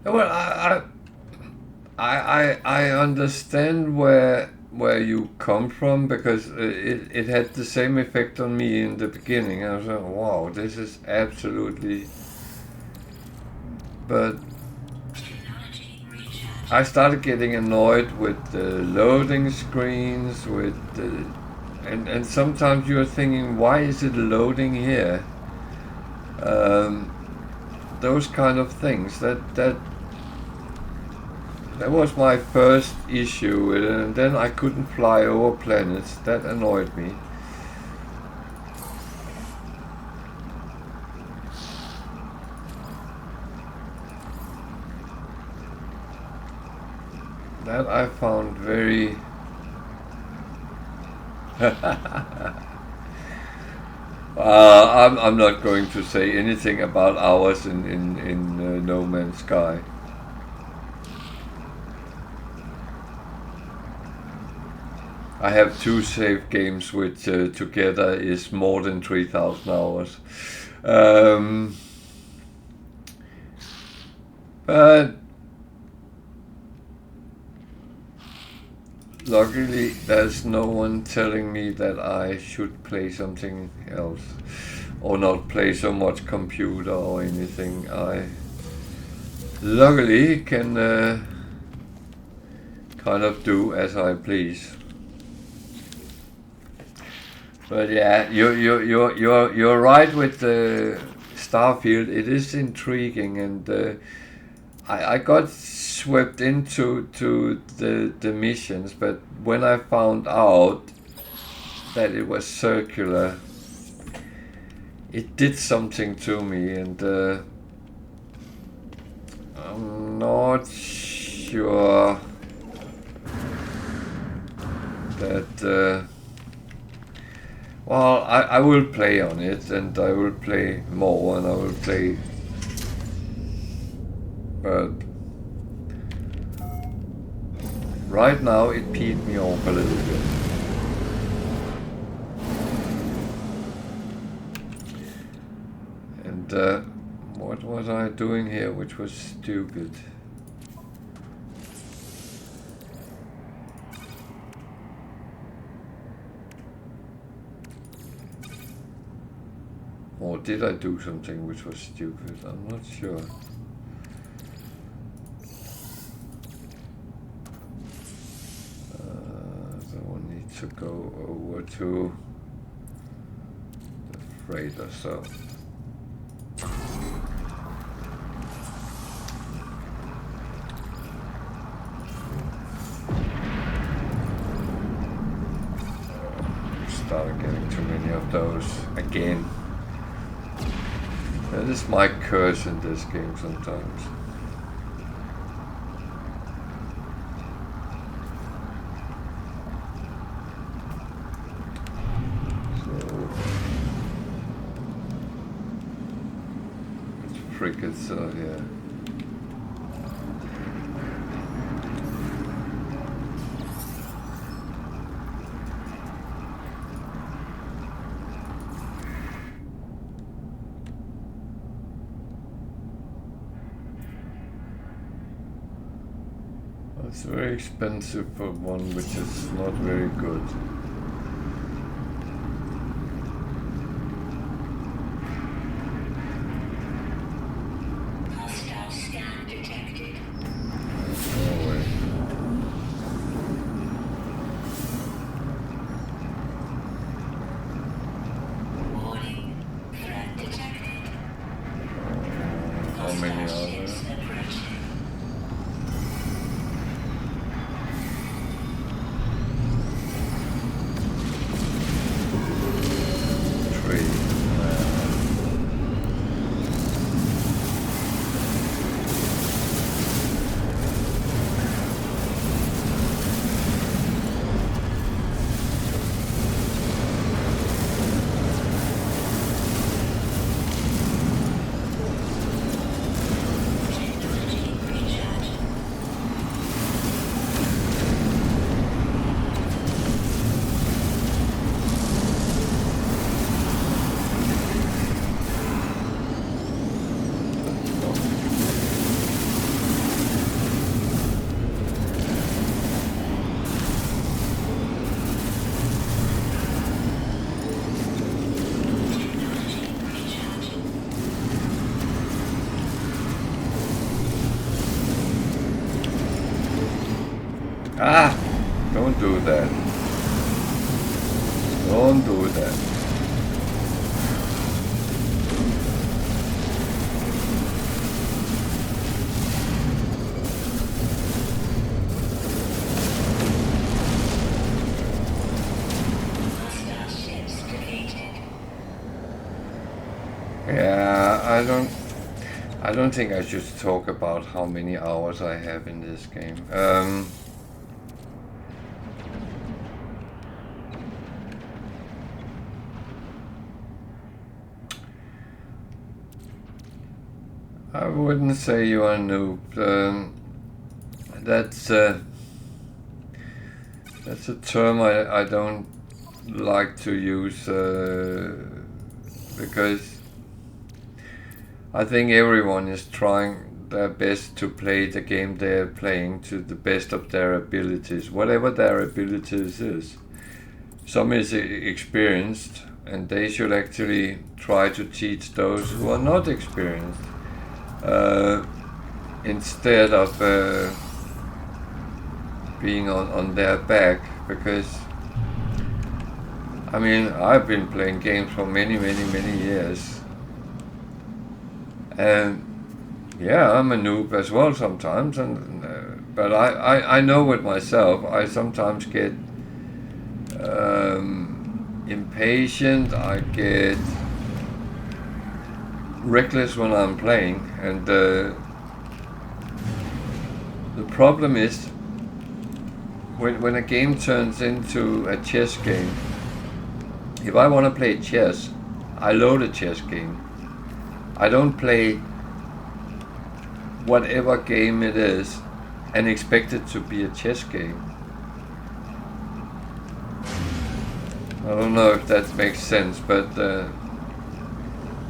Well, I understand where you come from, because it had the same effect on me in the beginning. I was like, wow, this is absolutely. But I started getting annoyed with the loading screens, and sometimes you're thinking, why is it loading here? Um, those kind of things. That was my first issue with it, and then I couldn't fly over planets. That annoyed me. That I found very. I'm not going to say anything about ours in No Man's Sky. I have 2 save games which together is more than 3,000 hours. But luckily there's no one telling me that I should play something else or not play so much computer or anything. I luckily can kind of do as I please. But yeah, you're right with the Starfield. It is intriguing, and I got swept into the missions, but when I found out that it was circular, it did something to me, and I'm not sure that. Well, I will play on it, and I will play more, and I will play. But right now it peed me off a little bit. And what was I doing here which was stupid? Or did I do something which was stupid? I'm not sure. So I need to go over to the freighter, so. Started getting too many of those again. That is my curse in this game sometimes. So, it's frigates, yeah. It's very expensive for one which is not very good. Hostile scan detected. No way. Warning. Threat detected. How many are there? Ah! Don't do that. Don't do that. Hostile ships defeated. Yeah, I don't think I should talk about how many hours I have in this game. I wouldn't say you are a noob. That's a term I don't like to use because I think everyone is trying their best to play the game they're playing to the best of their abilities, whatever their abilities is. Some is experienced, and they should actually try to teach those who are not experienced. Instead of being on their back, because I mean I've been playing games for many years, and yeah, I'm a noob as well sometimes, and but I know with myself I sometimes get impatient, I get reckless when I'm playing, and the problem is when a game turns into a chess game. If I want to play chess, I load a chess game. I don't play whatever game it is and expect it to be a chess game. I don't know if that makes sense, but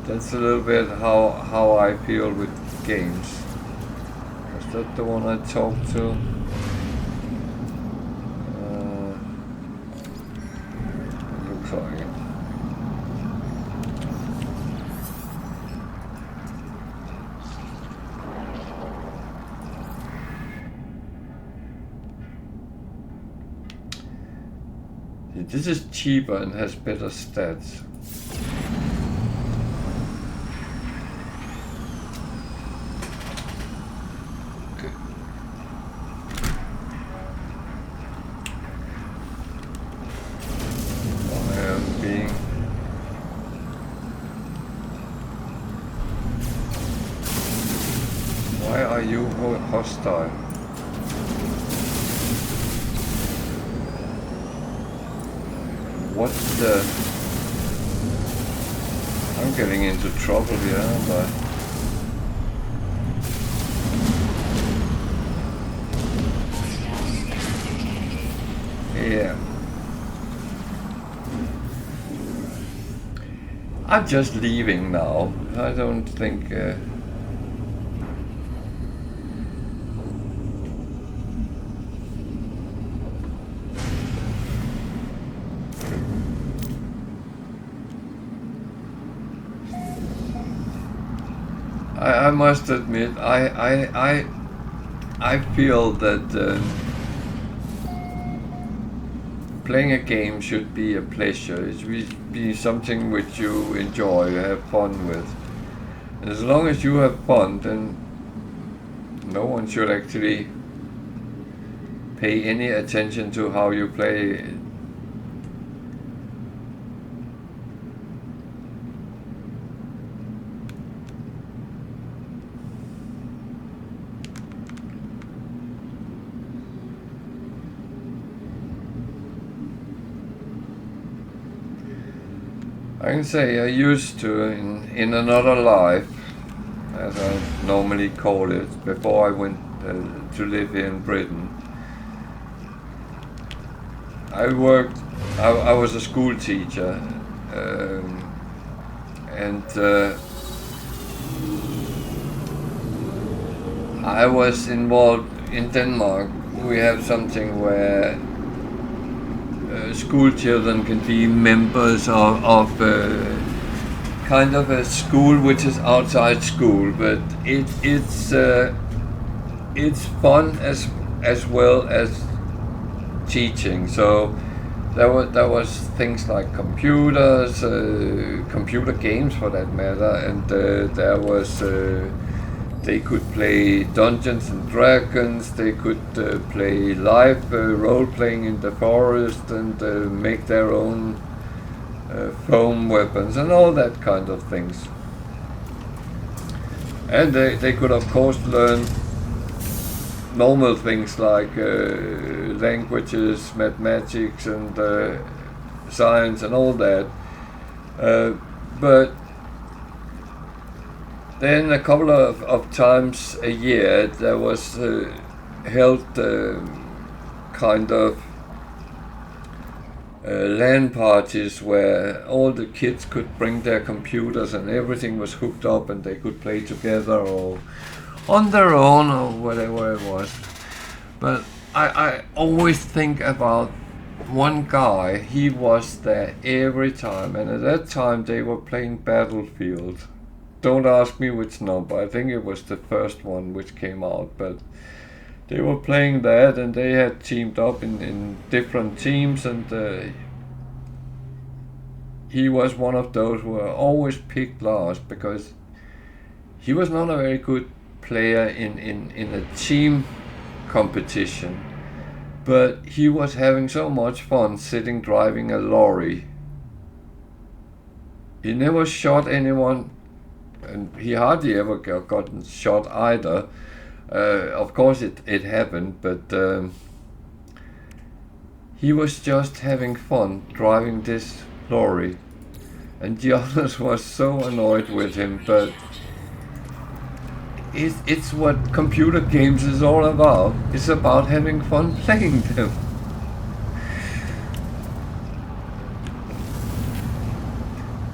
that's a little bit how I feel with games. Is that the one I talked to? Looks like it. This is cheaper and has better stats. Why are you hostile? What the? I'm getting into trouble here, aren't I? Yeah. I'm just leaving now. I don't think... I must admit, I feel that playing a game should be a pleasure. It should be something which you enjoy, you have fun with. And as long as you have fun, then no one should actually pay any attention to how you play. I can say I used to, in another life, as I normally call it, before I went to live here in Britain. I was a school teacher, and I was involved in Denmark. We have something where school children can be members of kind of a school which is outside school, but it's fun as well as teaching. So there was things like computers, computer games for that matter, and there was they could play Dungeons and Dragons. They could play live role playing in the forest and make their own foam weapons and all that kind of things. And they could of course learn normal things like languages, mathematics and science and all that. But then a couple of times a year there was held kind of LAN parties where all the kids could bring their computers and everything was hooked up and they could play together or on their own or whatever it was. But I always think about one guy. He was there every time, and at that time they were playing Battlefield. Don't ask me which number. I think it was the first one which came out, but they were playing that and they had teamed up in different teams, and he was one of those who were always picked last because he was not a very good player in a team competition, but he was having so much fun sitting driving a lorry. He never shot anyone, and he hardly ever gotten shot either. Of course it happened, but he was just having fun driving this lorry, and the others were so annoyed with him. But it's what computer games is all about. It's about having fun playing them.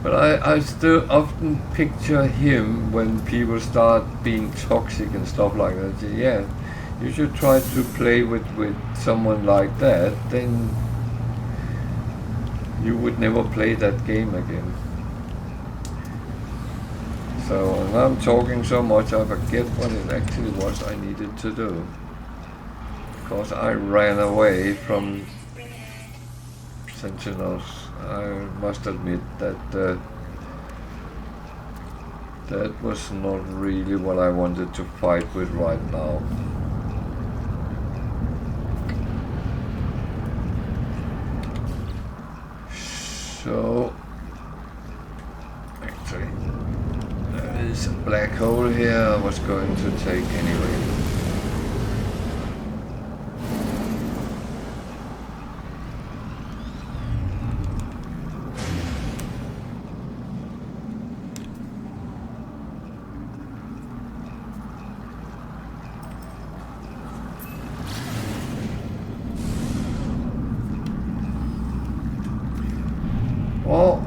But I still often picture him when people start being toxic and stuff like that. Yeah, you should try to play with someone like that, then you would never play that game again. So now I'm talking so much I forget what it actually was I needed to do. Because I ran away from Sentinels. I must admit that that was not really what I wanted to fight with right now. So actually there is a black hole here I was going to take anyway. Well,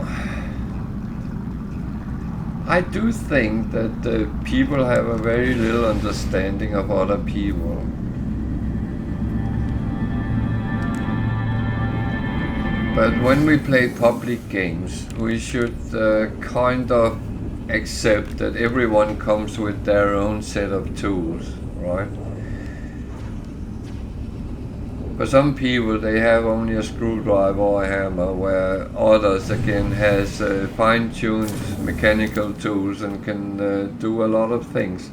I do think that people have a very little understanding of other people. But when we play public games, we should kind of accept that everyone comes with their own set of tools, right? For some people, they have only a screwdriver or a hammer, where others again has fine-tuned mechanical tools and can do a lot of things.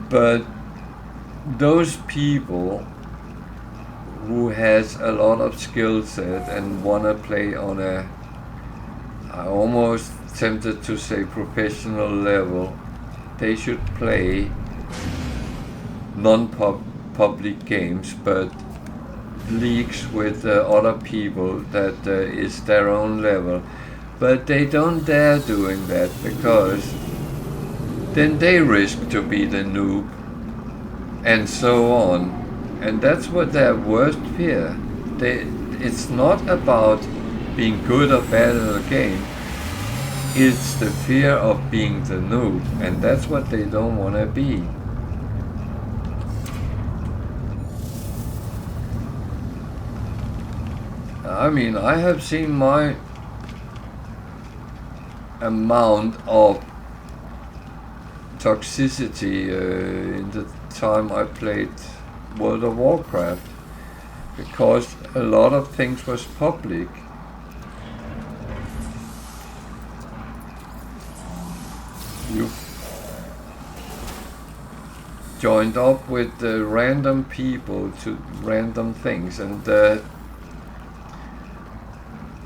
But those people who has a lot of skill set and wanna play on a, I almost tempted to say professional level, they should play non-public games, but leagues with other people that is their own level. But they don't dare doing that, because then they risk to be the noob and so on. And that's what their worst fear. It's not about being good or bad at a game. It's the fear of being the noob, and that's what they don't want to be. I mean, I have seen my amount of toxicity in the time I played World of Warcraft. because a lot of things was public. You joined up with random people to random things, and there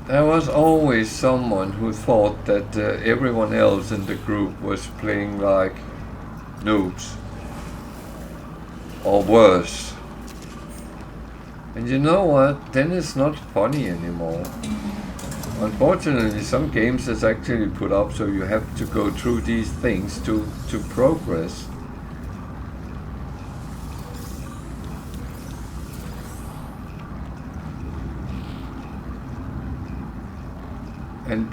was always someone who thought that everyone else in the group was playing like noobs, or worse. And you know what? Then it's not funny anymore. Unfortunately, some games is actually put up so you have to go through these things to progress. And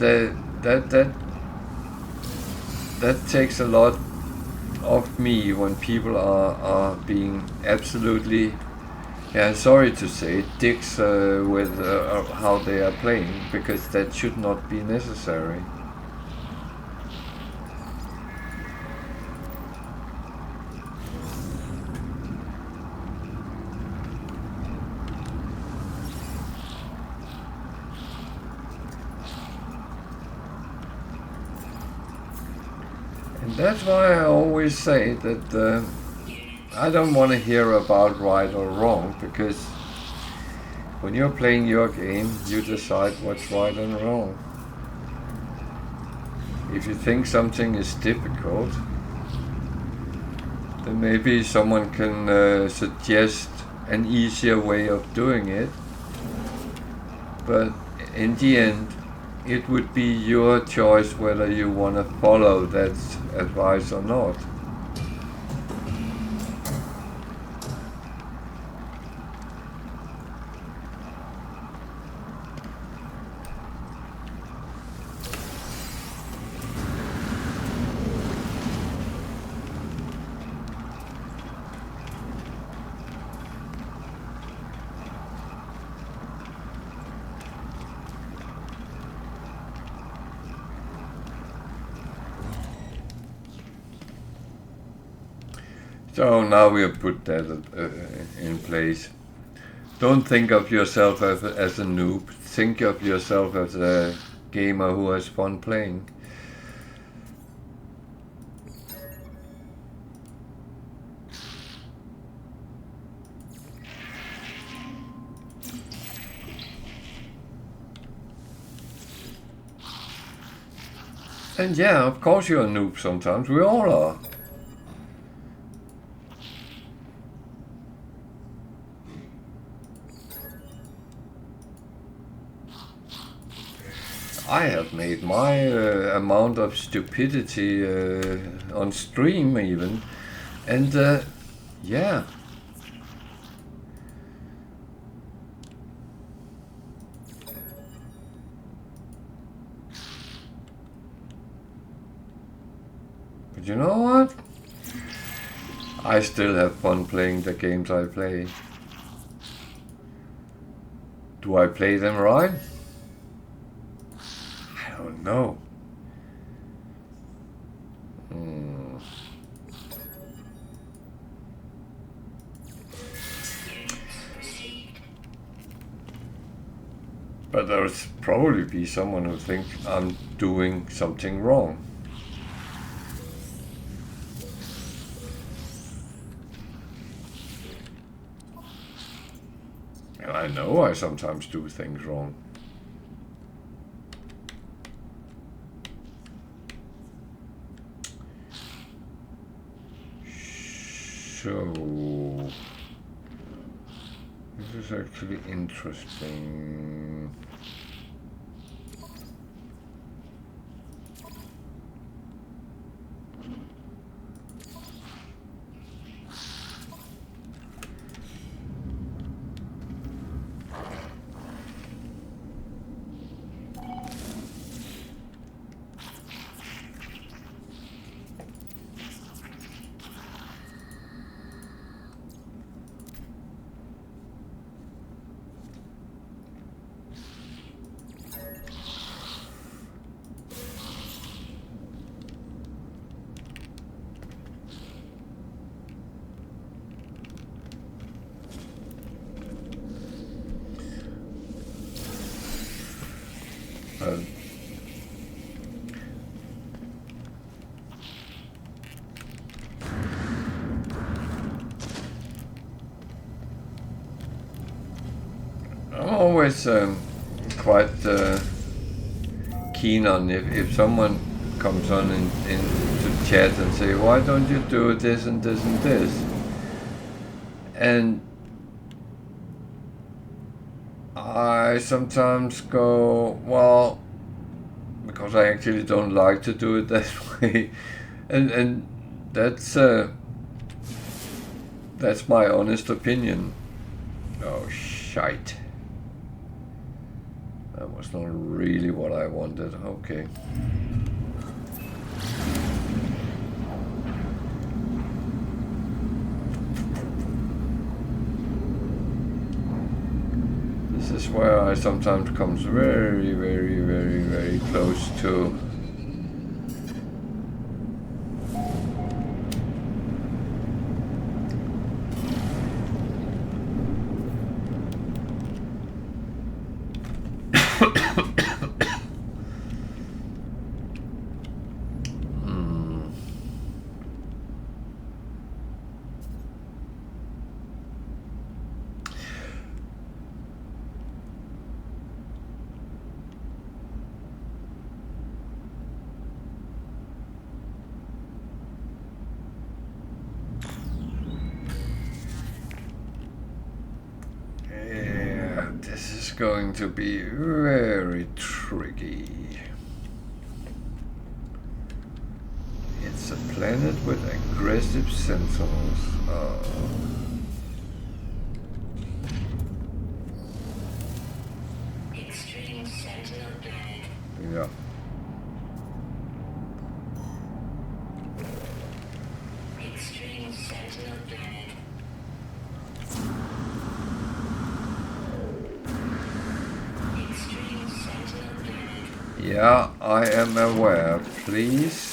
that takes a lot of me when people are being absolutely, yeah, sorry to say, dicks with how they are playing, because that should not be necessary. And that's why I always say that I don't want to hear about right or wrong, because when you're playing your game, you decide what's right and wrong. If you think something is difficult, then maybe someone can suggest an easier way of doing it. But in the end, it would be your choice whether you want to follow that advice or not. So now we have put that in place. Don't think of yourself as a noob. Think of yourself as a gamer who has fun playing. And yeah, of course you're a noob sometimes. We all are. I have made my amount of stupidity on stream even, and yeah. But you know what? I still have fun playing the games I play. Do I play them right? I don't know. But there'll probably be someone who thinks I'm doing something wrong. And I know I sometimes do things wrong. So this is actually interesting. I'm always quite keen on if someone comes on into chat and say, why don't you do this and this and this? And I sometimes go, well, because I actually don't like to do it that way, and that's my honest opinion. Oh shite! That was not really what I wanted. Okay. This is where I sometimes comes very, very, very, very close to going to be very tricky. It's a planet with aggressive sentinels. Extreme sentinel planet. Yeah. Extreme sentinel planet. Extreme sentinel planet. Yeah, I am aware. Please.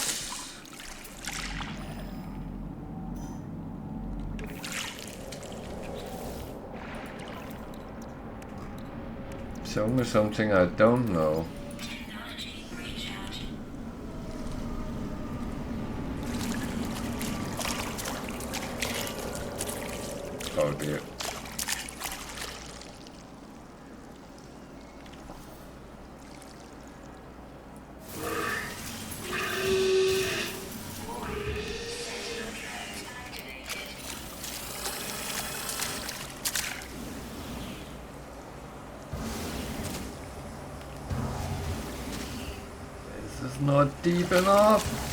Show me something I don't know. Technology recharge. Oh dear. Sentinel traps activated. This is not deep enough.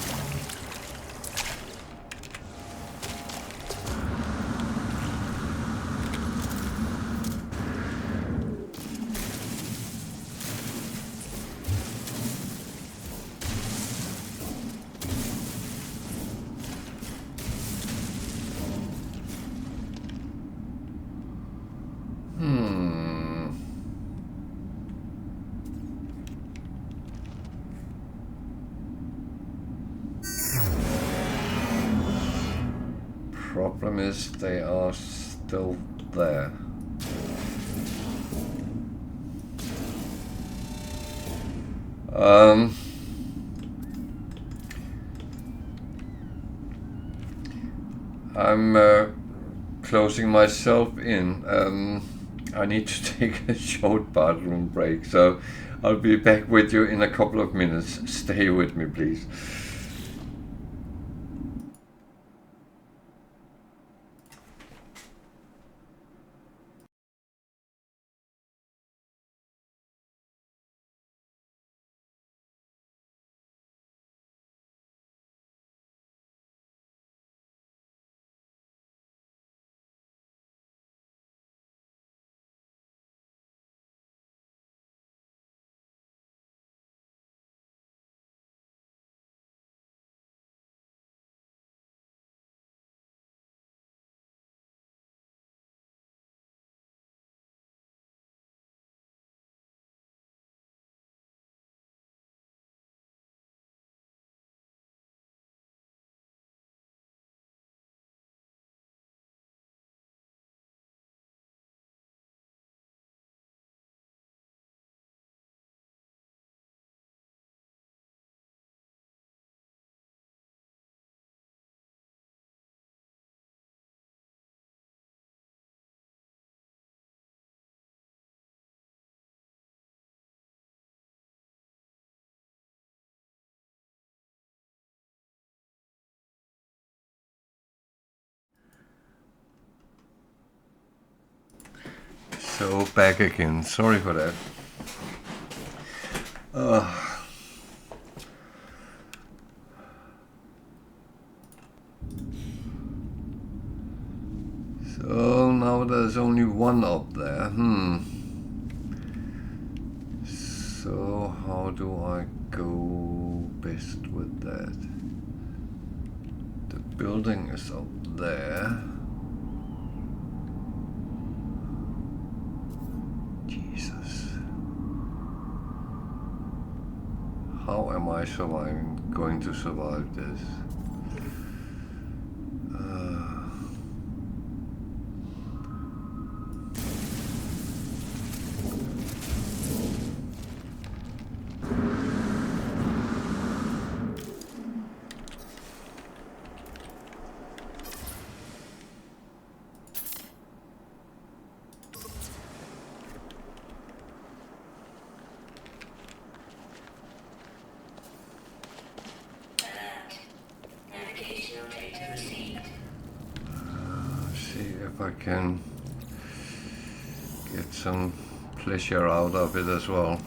Problem is they are still there. I'm closing myself in. I need to take a short bathroom break, so I'll be back with you in a couple of minutes. Stay with me, please. So back again. Sorry for that. So now there's only one up there. So how do I go best with that? The building is up there. Jesus. How am I going to survive this? Alert. Navigational data received. See if I can get some pleasure out of it as well.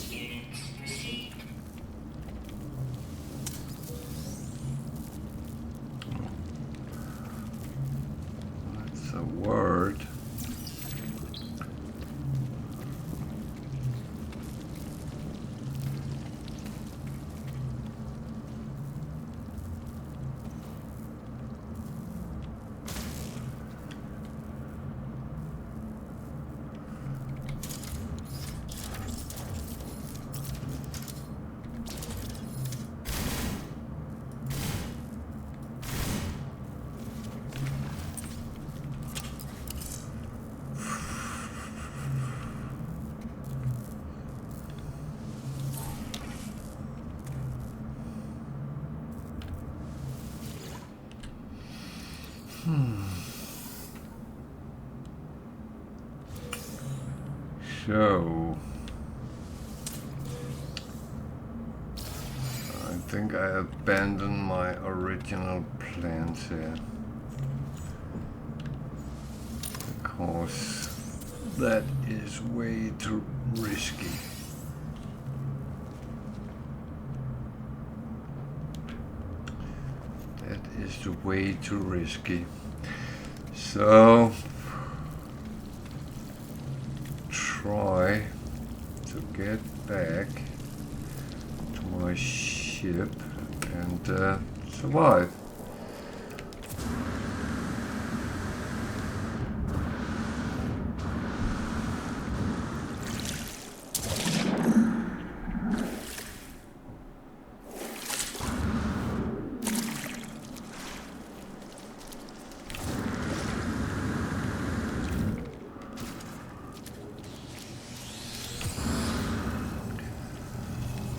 Units received. That's a word. So I think I abandoned my original plans here because that is way too risky. That is way too risky. So try to get back to my ship and survive.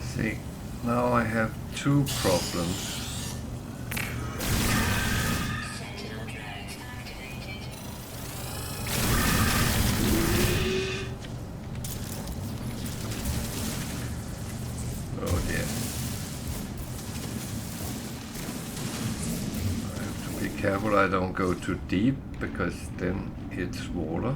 See, now I have two problems. Sentinel drones activated. Oh dear. I have to be careful I don't go too deep because then it's water.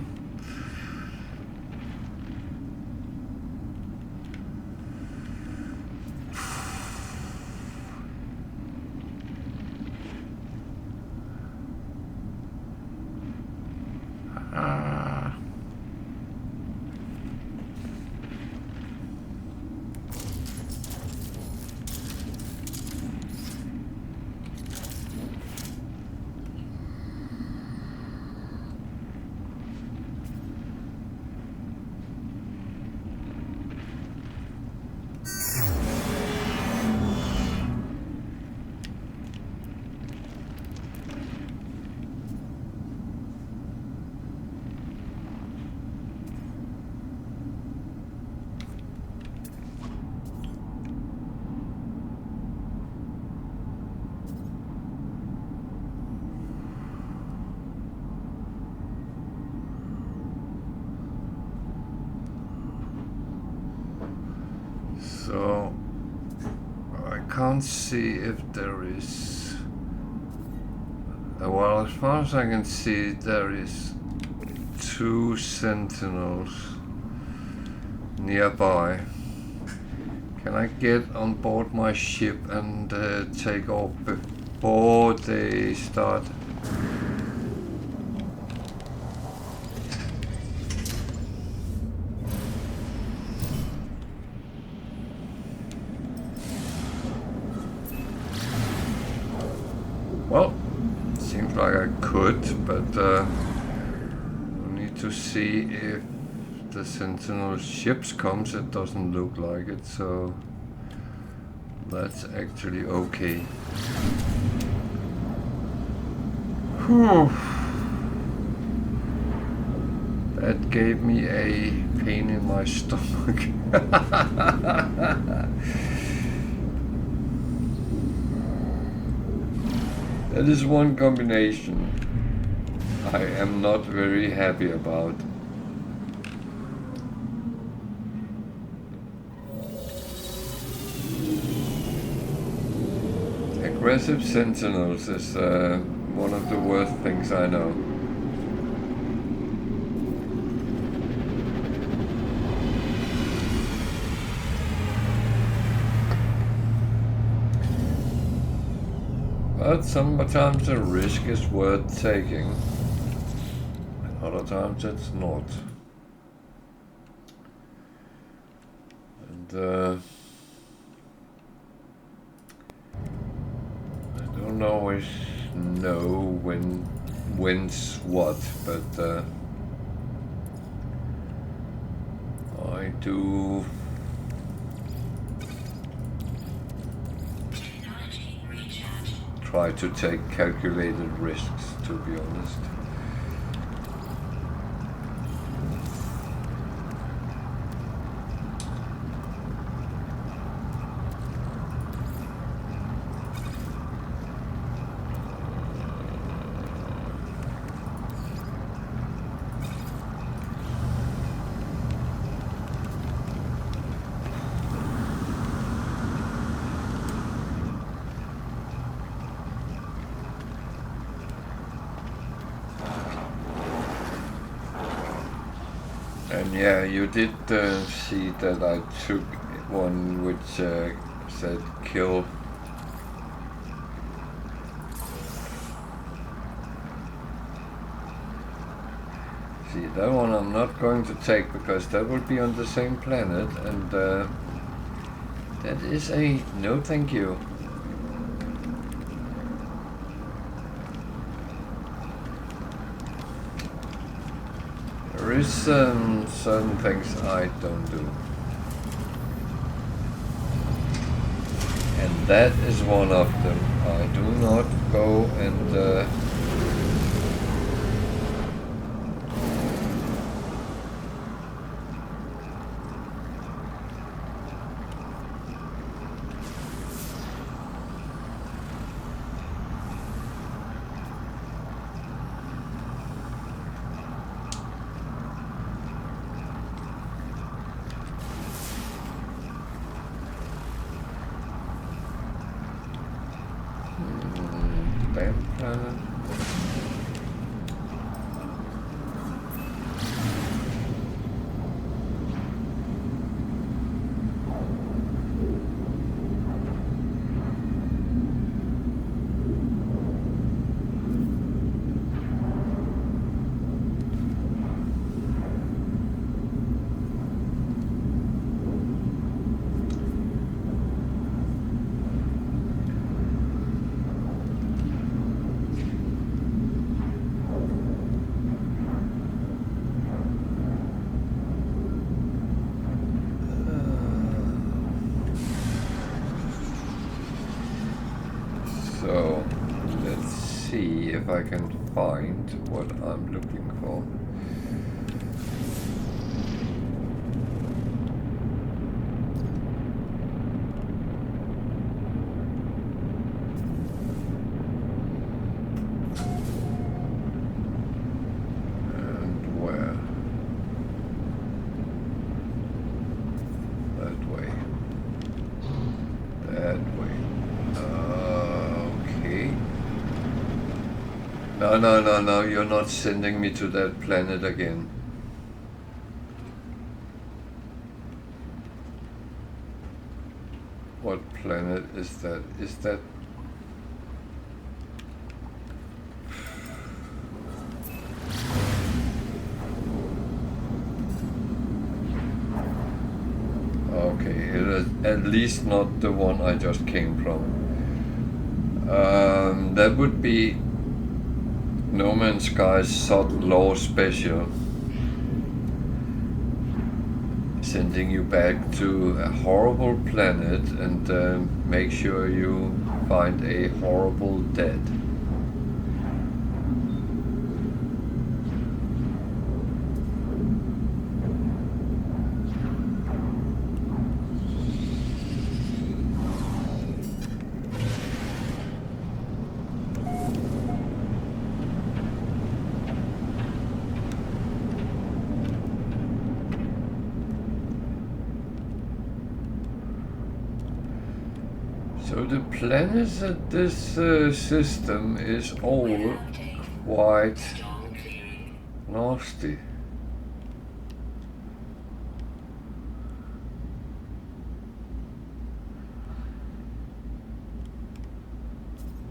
can't see if there is. Well, as far as I can see, there is 2 sentinels nearby. Can I get on board my ship and take off before they start? Well, seems like I could, but we need to see if the sentinel ships comes. It doesn't look like it, so that's actually okay. Whew. That gave me a pain in my stomach. That is one combination I am not very happy about. Aggressive sentinels is one of the worst things I know. But sometimes the risk is worth taking, and other times it's not. And I don't always know when wins what, but I do. Try to take calculated risks, to be honest. And yeah, you did see that I took one which said kill. See, that one I'm not going to take because that would be on the same planet, and that is a no thank you. There is certain things I don't do, and that is one of them. I do not go and so let's see if I can find what I'm looking for. And where? That way. That way. no, you're not sending me to that planet again. What planet is that? Is that... Okay, it is at least not the one I just came from. That would be No Man's Sky's Sod Law Special. Sending you back to a horrible planet and make sure you find a horrible dead. So the planets of this system is all quite nasty.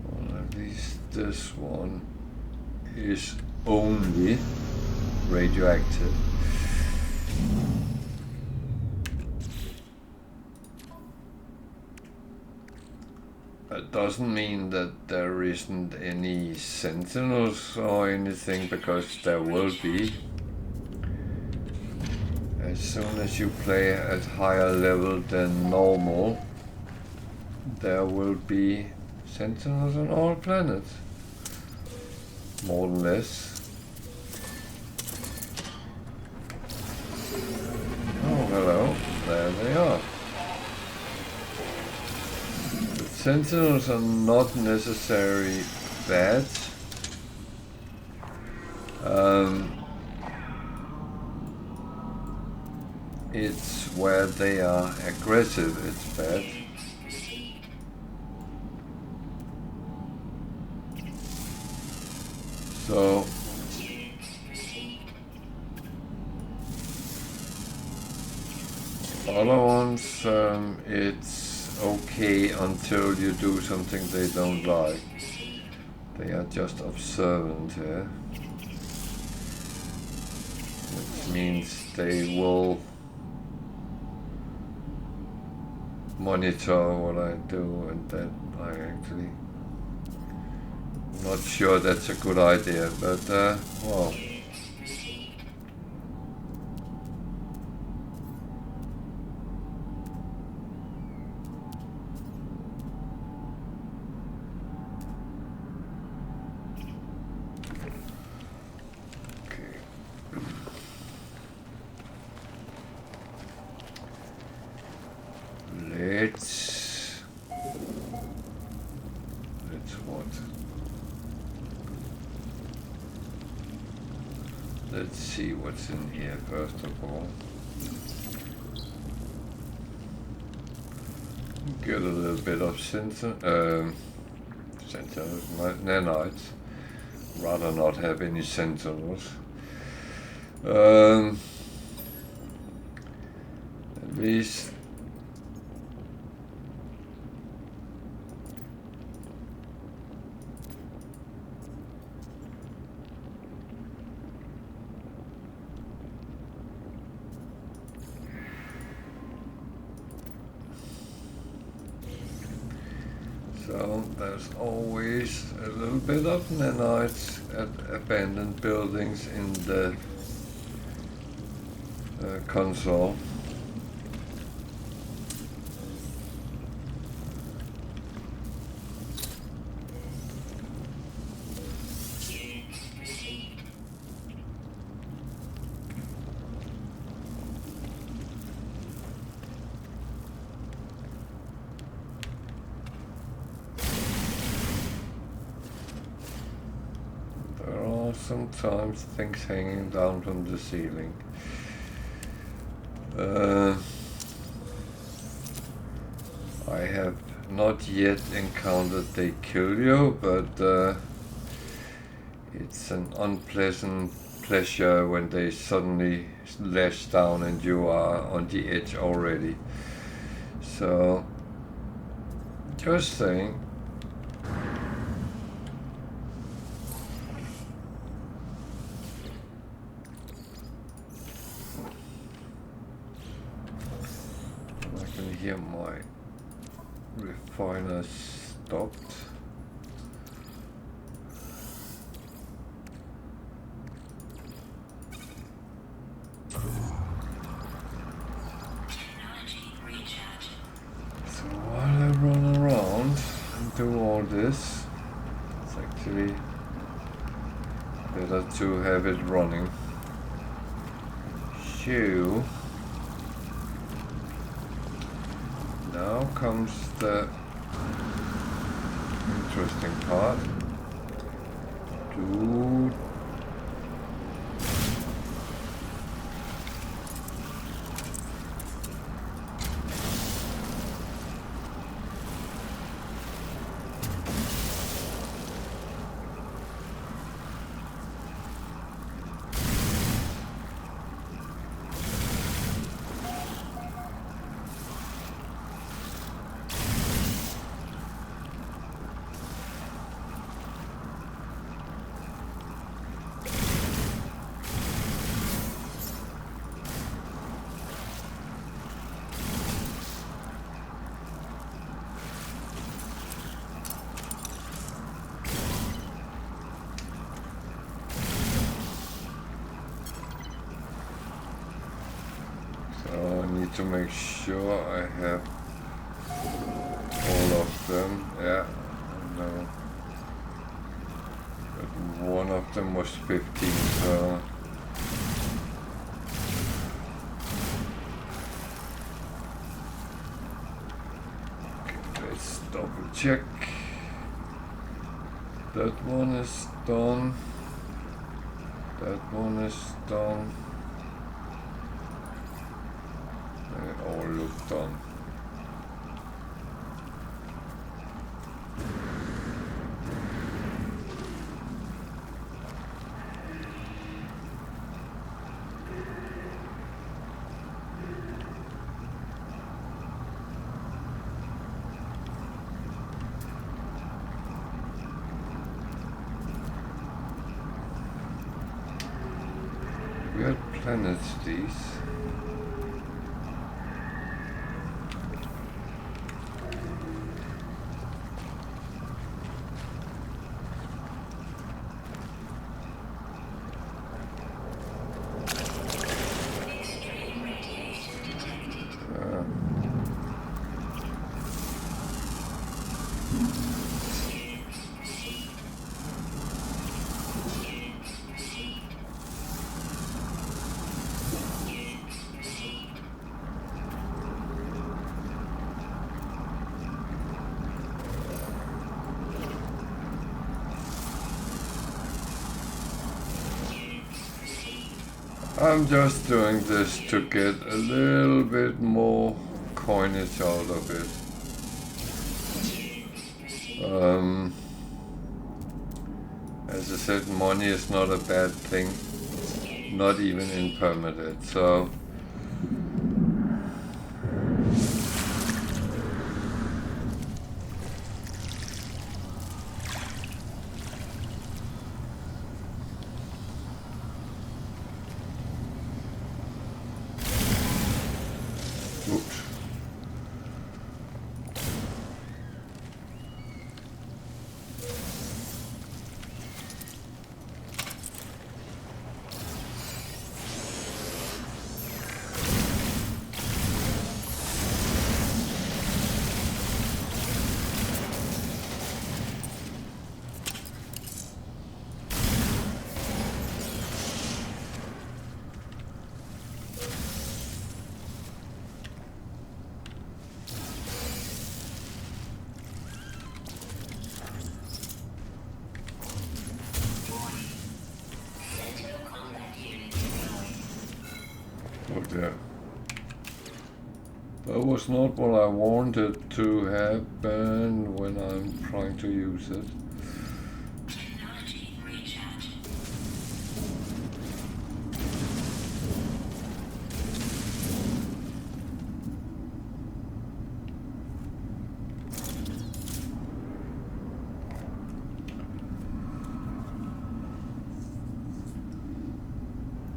Well, at least this one is only radioactive. It doesn't mean that there isn't any sentinels or anything, because there will be. As soon as you play at higher level than normal, there will be sentinels on all planets. More or less. Oh, hello. There they are. Sentinels are not necessarily bad. It's where they are aggressive, it's bad. So other ones, it's okay until you do something they don't like. They are just observant here. Which means they will monitor what I do, and that I actually not sure that's a good idea, but well. Let's see what's in here first of all. Get a little bit of sentinels, nanites. Rather not have any sentinels. At least so there's always a little bit of nanites at abandoned buildings in the console. Sometimes things hanging down from the ceiling. I have not yet encountered they kill you, but it's an unpleasant pleasure when they suddenly lash down and you are on the edge already. So, just saying. I can hear my refiner stopped. So while I run around and do all this, it's actually better to have it running. So now comes the interesting part. Dude. So I need to make sure I have all of them. Yeah, no. But one of them was 15, so okay, let's double check. That one is done. That one is done. They all look done. Weird planets, these. Extreme radiation detected. Units received. Units received. Units received. Units received. I'm just doing this to get a little bit more coinage out of it. As I said, money is not a bad thing, not even in Permadeath. So oops. Sentinel combat unit deployed. Oh dear. That was not what I wanted to happen when I'm trying to use it. Technology recharge.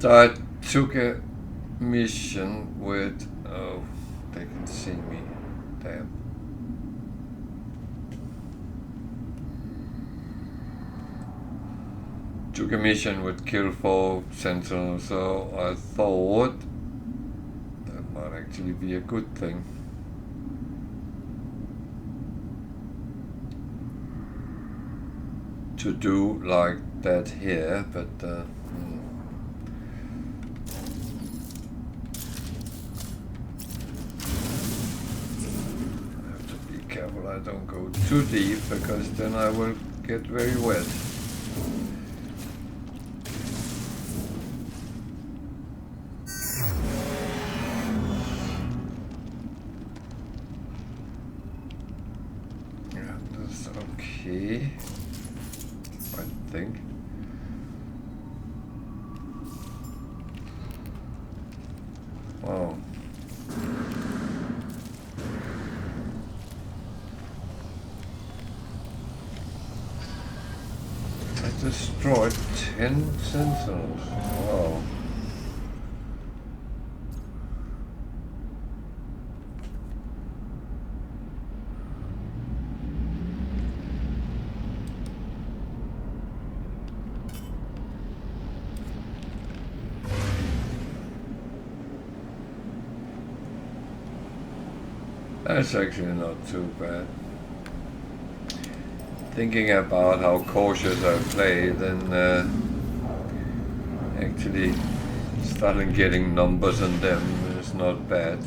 So I took a mission with. Oh, they can see me. Damn. Took a mission with kill 4 sentinels, so I thought that might actually be a good thing. To do like that here, but I have to be careful I don't go too deep, because then I will get very wet. Yeah, that's okay, I think. Wow. I destroyed 10 sentinels. Wow. That's actually not too bad. Thinking about how cautious I play, then actually starting getting numbers on them is not bad.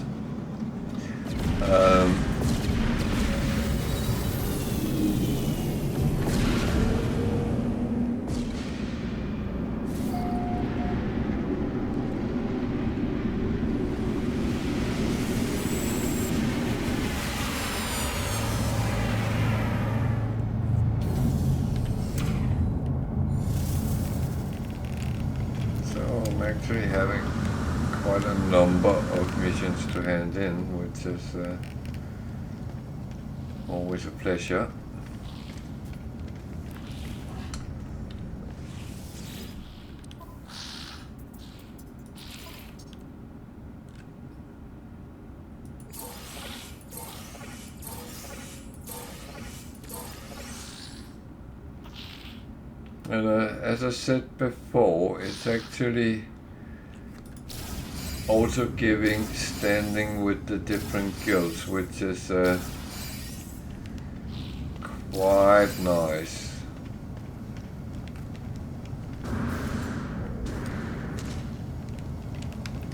I'm actually having quite a number of missions to hand in, which is always a pleasure. And as I said before, it's actually also giving standing with the different guilds, which is quite nice.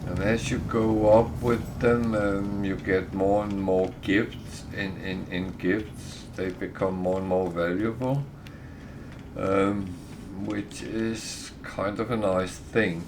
And as you go up with them, you get more and more gifts. In gifts, they become more and more valuable, which is kind of a nice thing.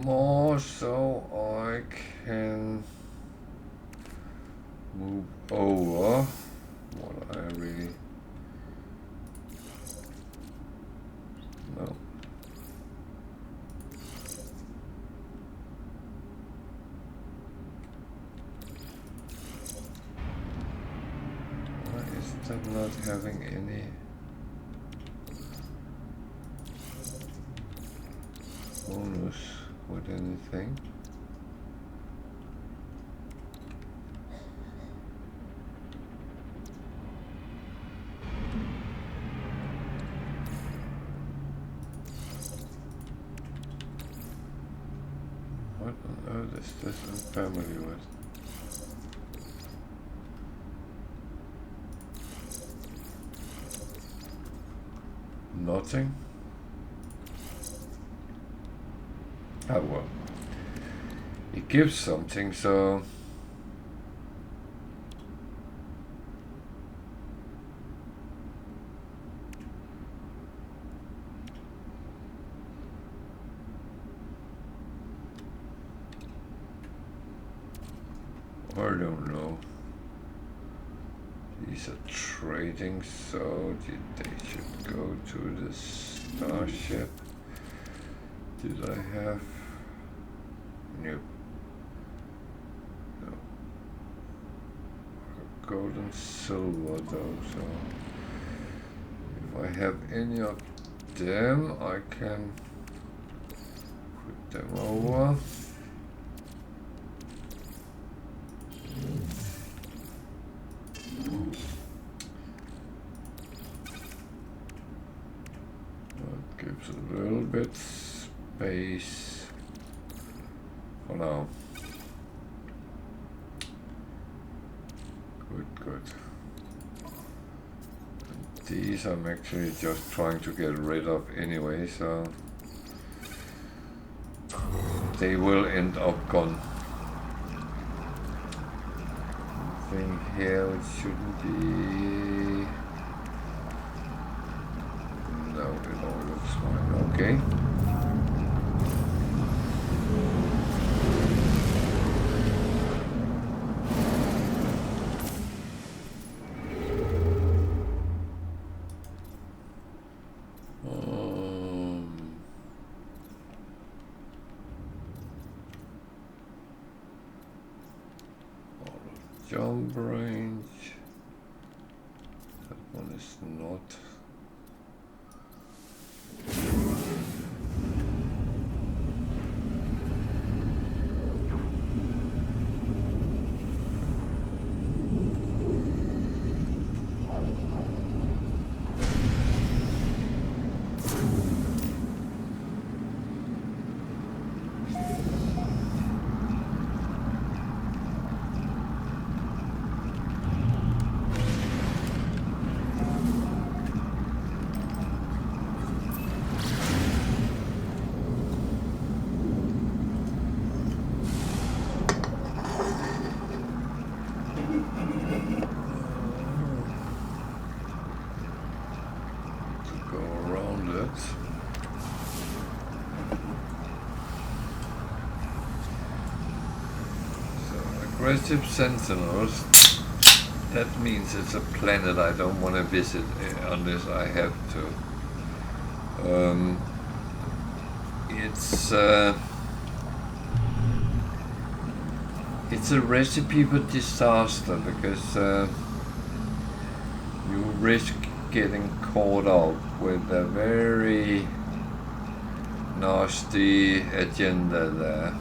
More so I can move over what I really no. Why is that not having any bonus with anything? What on earth is this in family with? Nothing? Oh well. It gives something, so... I don't know. These are trading, so they should go to the starship. Did I have? Nope. No. Gold and silver though, so if I have any of them, I can put them over. That gives a little bit space for now. Good. And these I'm actually just trying to get rid of anyway, so they will end up gone. Thing here it shouldn't be. No, it all looks fine. Okay. Jump range. That one is not. Aggressive sentinels, that means it's a planet I don't want to visit unless I have to. It's a recipe for disaster because you risk getting caught up with a very nasty agenda there.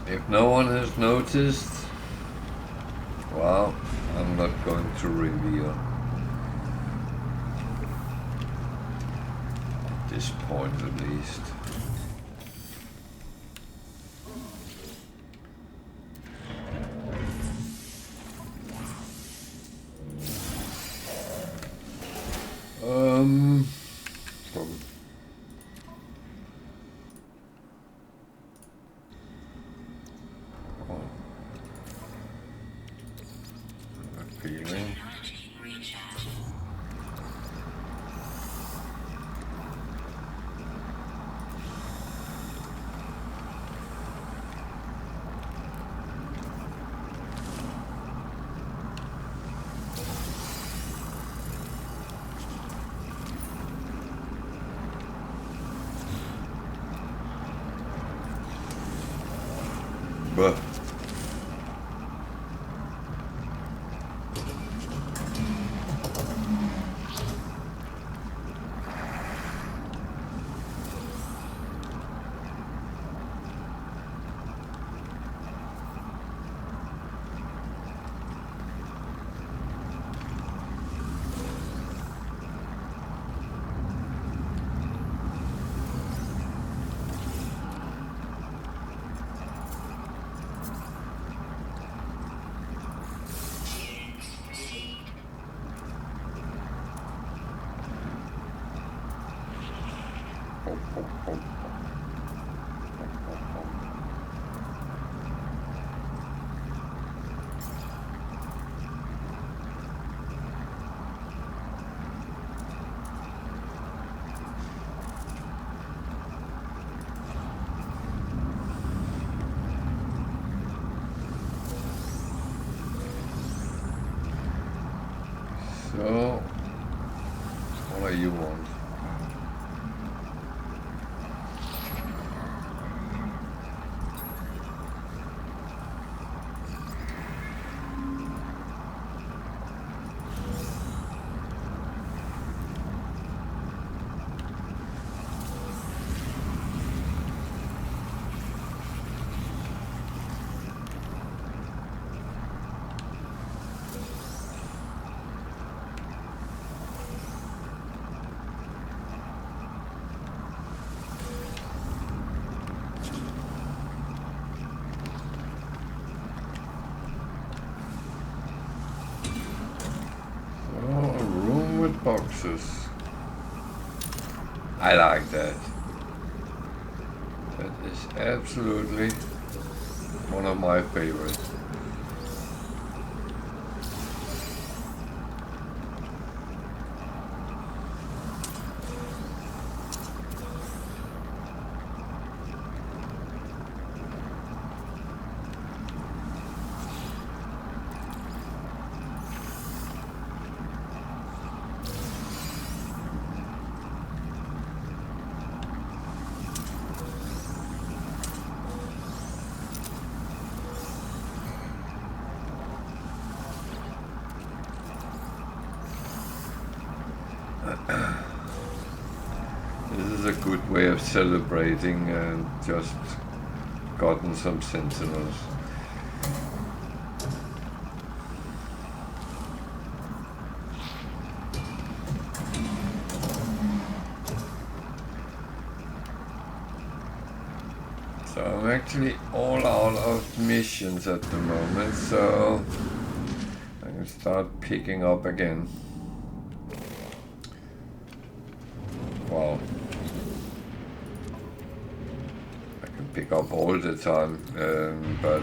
If no one has noticed, well, I'm not going to reveal at this point at least. But so, what do you want? Oh, a room with boxes. I like that. That is absolutely one of my favorites. This is a good way of celebrating and just gotten some sentinels. So I'm actually all out of missions at the moment, so I can start picking up again. Wow. I can pick up all the time, but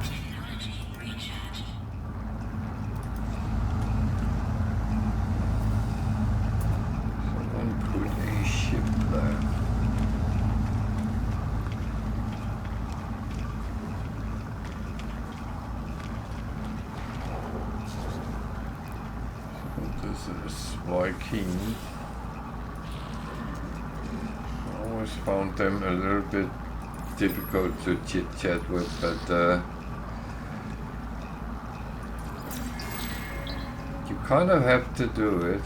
Technology recharge. someone put a ship there. This is Viking. I always found them a little bit difficult to chit chat with, but you kind of have to do it.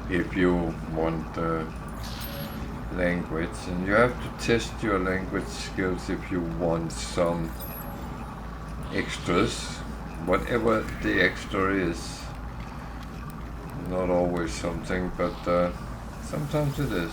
If you want the language, and you have to test your language skills if you want some extras, whatever the extra is. Not always something, but sometimes it is.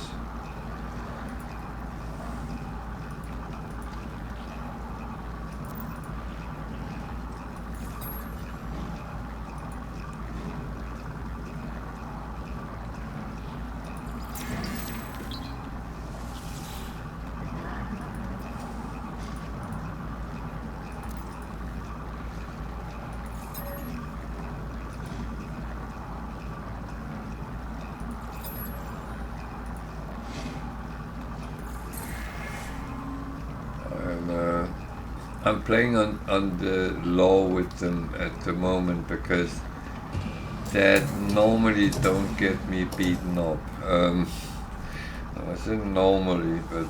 I'm playing on the law with them at the moment because that normally don't get me beaten up. I say normally, but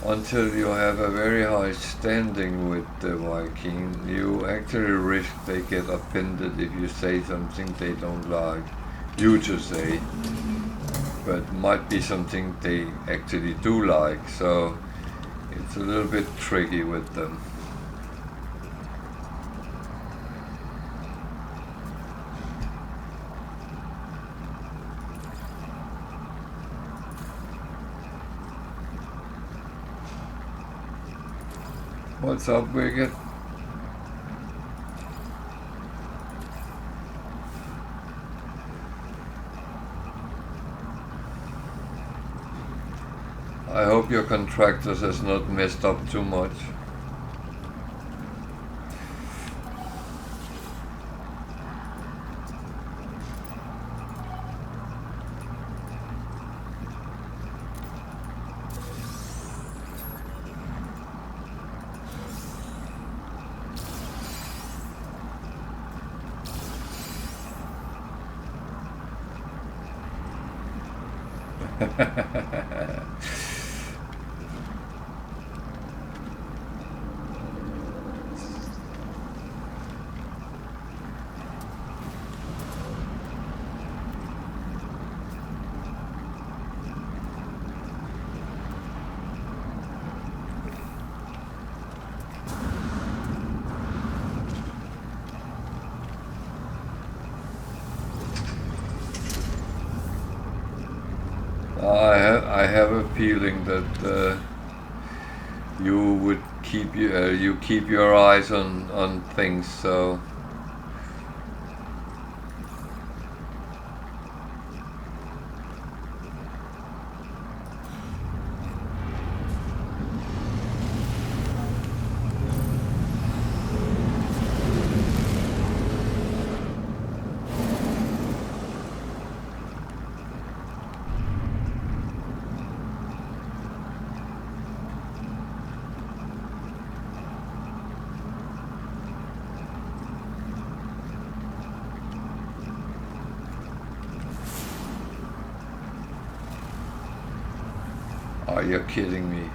until you have a very high standing with the Viking, you actually risk they get offended if you say something they don't like you to say, but might be something they actually do like, so it's a little bit tricky with them. What's up, Wicked? I hope your contractors has not messed up too much. I have a feeling that you would keep you keep your eyes on things, so are you kidding me?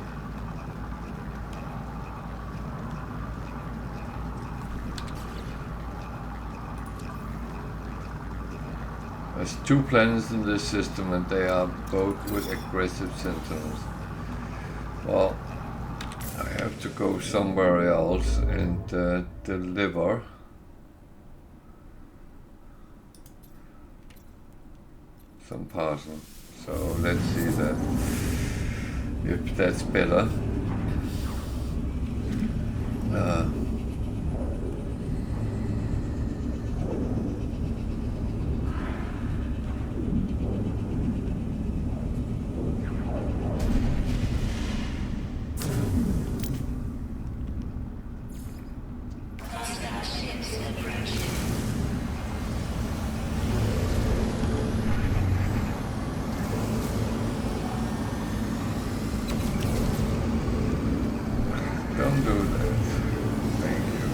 There's 2 planets in this system and they are both with aggressive sentinels. Well, I have to go somewhere else and deliver. Some parcel. So let's see that. If that's better. Hostile ships approaching. Don't do that. Thank you.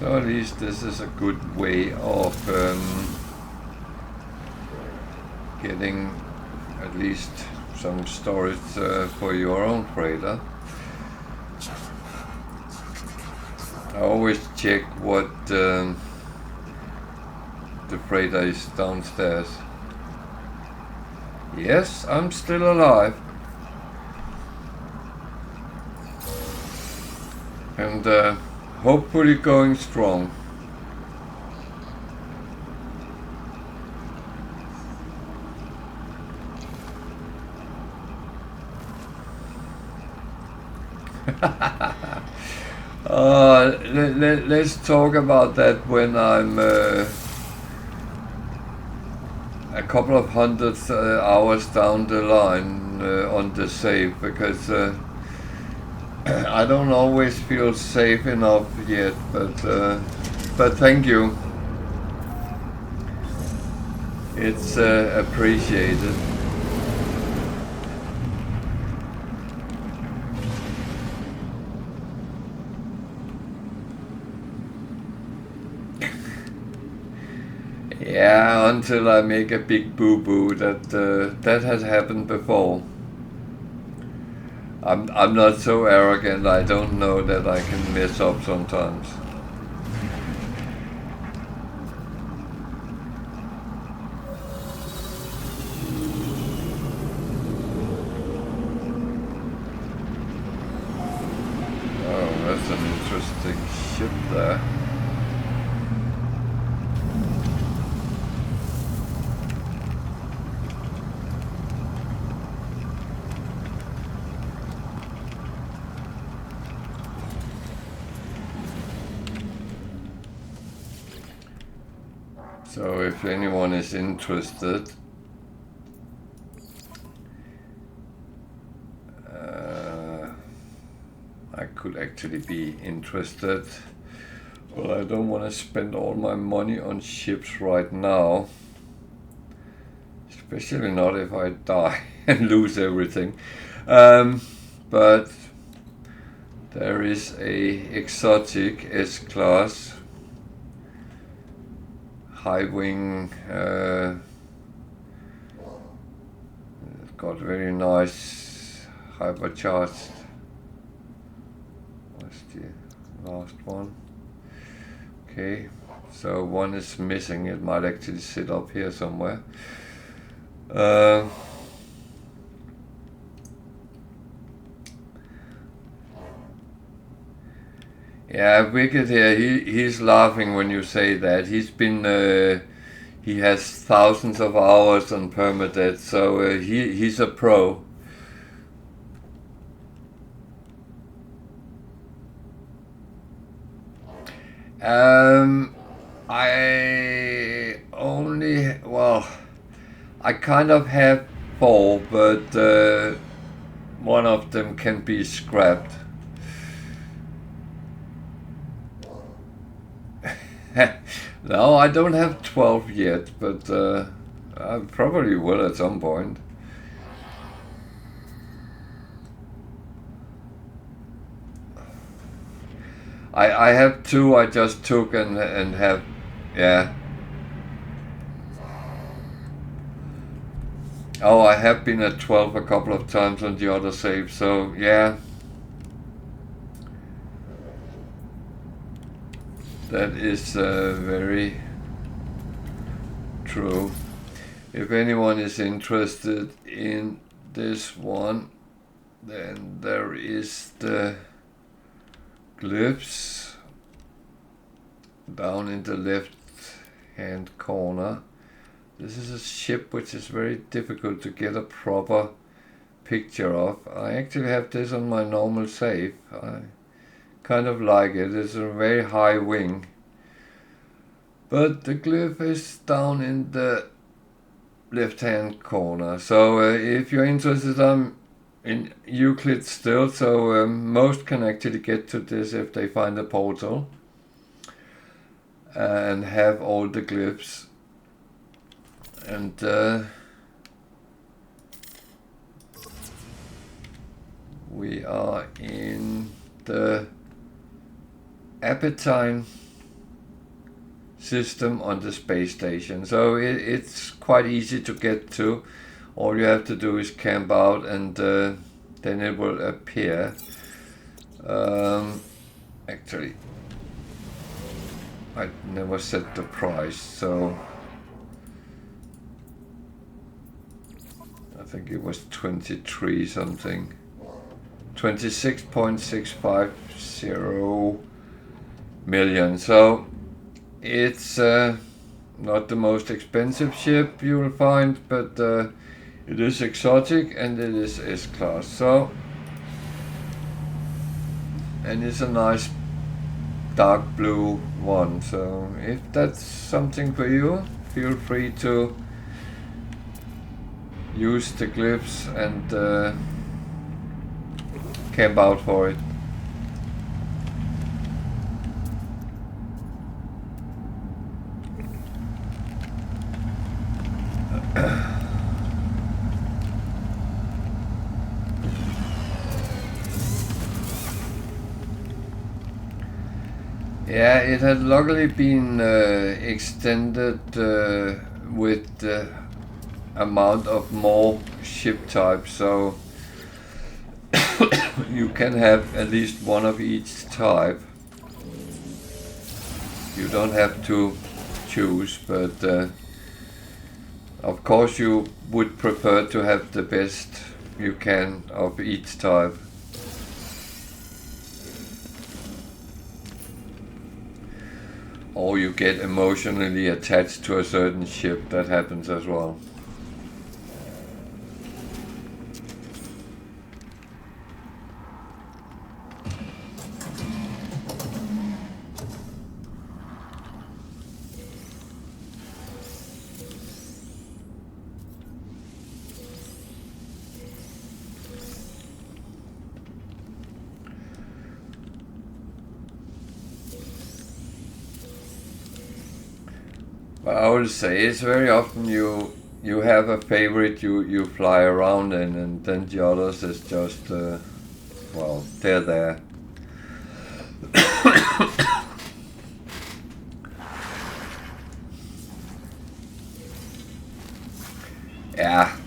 So at least this is a good way of getting at least some storage for your own freighter. I always check what the freighter is downstairs. Yes, I'm still alive. And hopefully going strong. Let's talk about that when I'm a couple of hundred hours down the line on the save, because I don't always feel safe enough yet, but thank you. It's appreciated. Yeah, until I make a big boo-boo. That has happened before. I'm not so arrogant. I don't know that I can mess up sometimes. Oh, that's an interesting ship there. So if anyone is interested, I could actually be interested, but I don't want to spend all my money on ships right now, especially not if I die and lose everything. But there is a exotic S-class high wing, it's got very nice hypercharged. What's the last one? Okay, so one is missing. It might actually sit up here somewhere. Yeah, Wicked here, he's laughing when you say that. He's been, he has thousands of hours on Permadeath, so he's a pro. I only, well, I kind of have 4, but one of them can be scrapped. No, I don't have 12 yet, but I probably will at some point. I have 2 I just took and have, yeah. Oh, I have been at 12 a couple of times on the other save, so yeah. That is very true. If anyone is interested in this one, then there is the glyphs down in the left hand corner. This is a ship which is very difficult to get a proper picture of. I actually have this on my normal save. I kind of like it. It's a very high wing, but the glyph is down in the left hand corner. So if you're interested, I'm in Euclid still, so most can actually get to this if they find a portal and have all the glyphs. And we are in the Appetite system on the space station. So it's quite easy to get to. All you have to do is camp out, and then it will appear. Actually, I never set the price, so I think it was 23 something. 26.650 million. So it's not the most expensive ship you will find, but it is exotic and it is S-class. So, and it's a nice dark blue one. So if that's something for you, feel free to use the glyphs and camp out for it. Yeah, it had luckily been extended with the amount of more ship types, so you can have at least one of each type. You don't have to choose, but of course you would prefer to have the best you can of each type. Or you get emotionally attached to a certain ship, that happens as well. But I will say it's very often you have a favorite you fly around in, and then the others is just well, they're there. Yeah.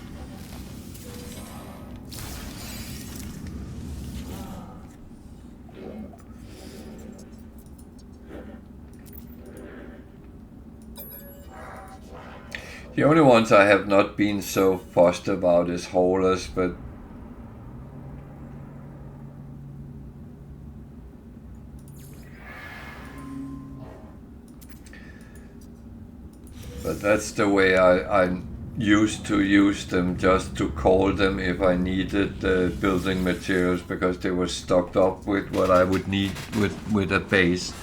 The only ones I have not been so fussed about is haulers, but that's the way I used to use them, just to call them if I needed building materials, because they were stocked up with what I would need with a base.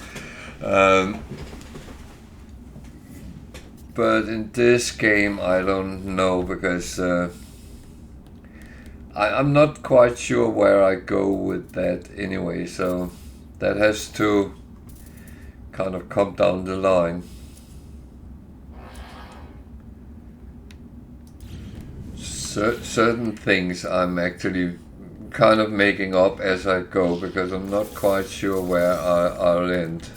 But in this game, I don't know, because I'm not quite sure where I go with that anyway, so that has to kind of come down the line. Certain things I'm actually kind of making up as I go, because I'm not quite sure where I'll end.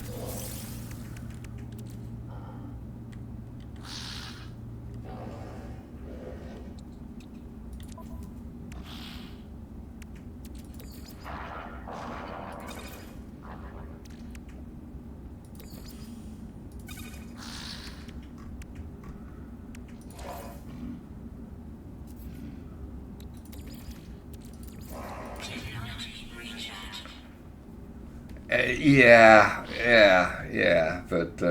Yeah, but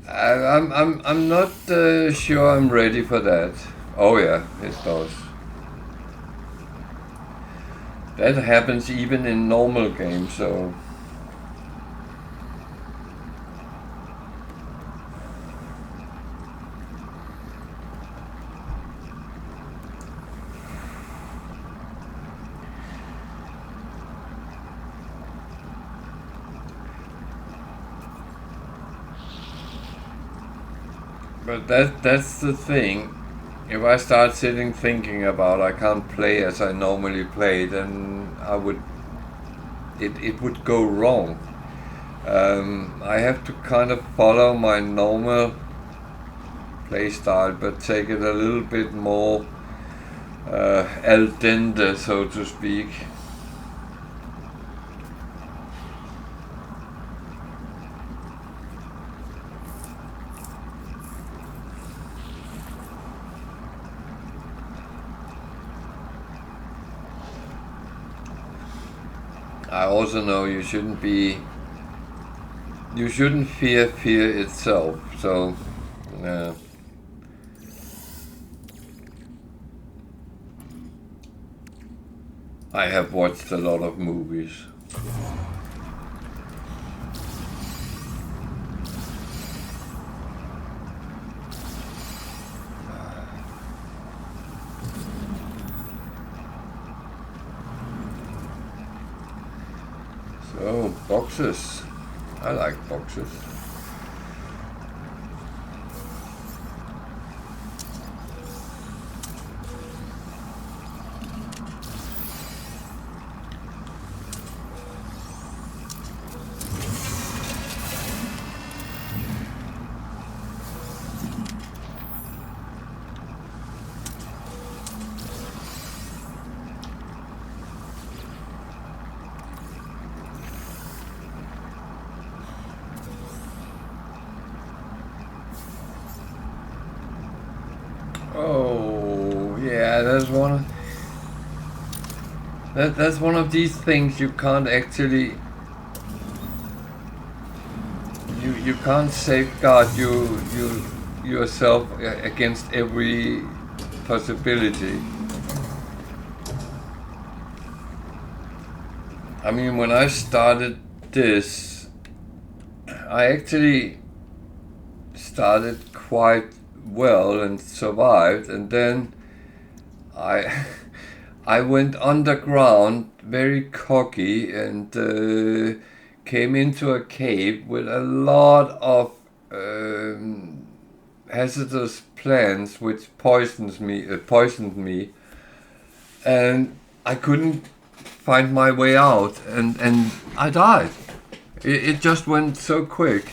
I'm not sure I'm ready for that. Oh yeah, it does. That happens even in normal games, so. But that's the thing. If I start sitting thinking about I can't play as I normally play, then it would go wrong. I have to kind of follow my normal playstyle, but take it a little bit more al dente, so to speak. I also know you shouldn't fear fear itself, so I have watched a lot of movies. So, boxes. I like boxes. Oh, yeah, that's one of these things you can't actually you can't safeguard yourself against every possibility. I mean, when I started this, I actually started quite well and survived, and then I I went underground very cocky and came into a cave with a lot of hazardous plants which poisoned me, and I couldn't find my way out, and I died. It just went so quick.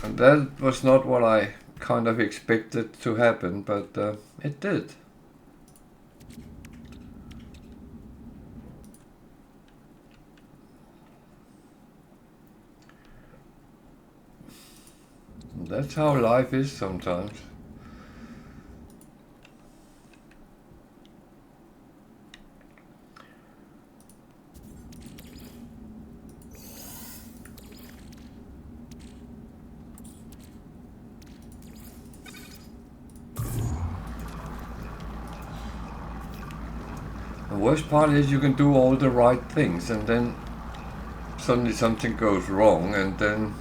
And that was not what I kind of expected to happen, but it did. That's how life is sometimes. The worst part is you can do all the right things and then suddenly something goes wrong, and then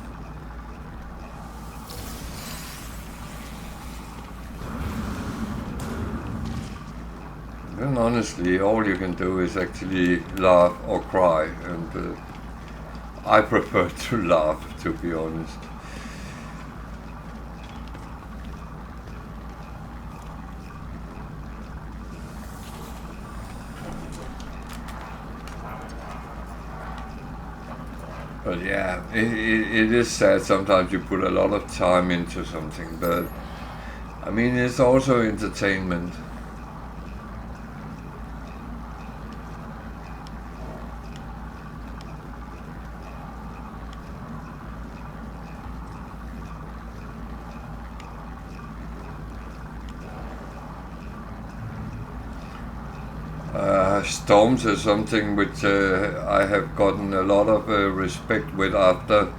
honestly all you can do is actually laugh or cry, and I prefer to laugh, to be honest. But yeah, it is sad sometimes you put a lot of time into something, but I mean, it's also entertainment. Storms is something which I have gotten a lot of respect with after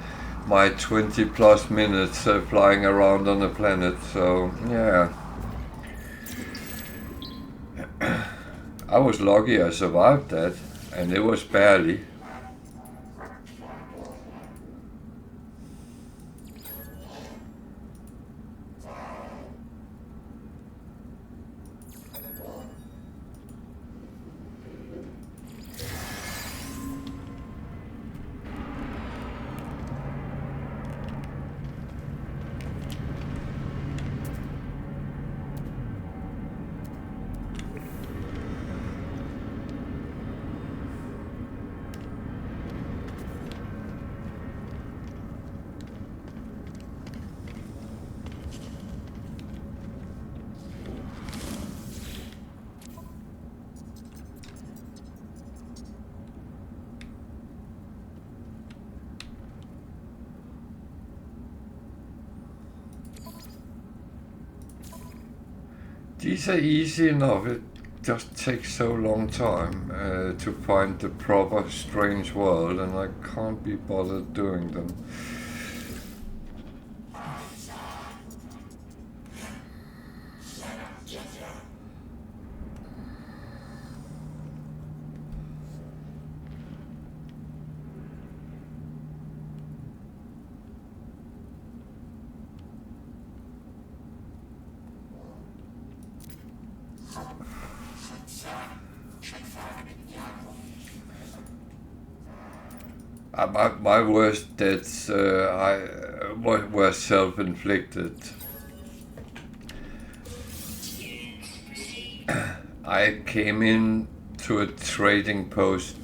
my 20 plus minutes flying around on the planet. So yeah, I was lucky I survived that, and it was barely. these are easy enough. It just takes so long time to find the proper strange world, and I can't be bothered doing them. My worst deaths were self-inflicted. I came in to a trading post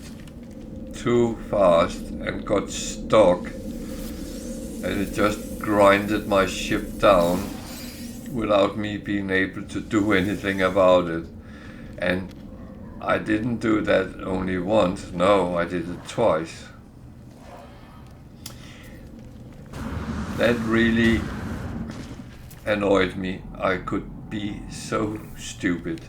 too fast and got stuck, and it just grinded my ship down without me being able to do anything about it. And I didn't do that only once, no, I did it twice. That really annoyed me. I could be so stupid.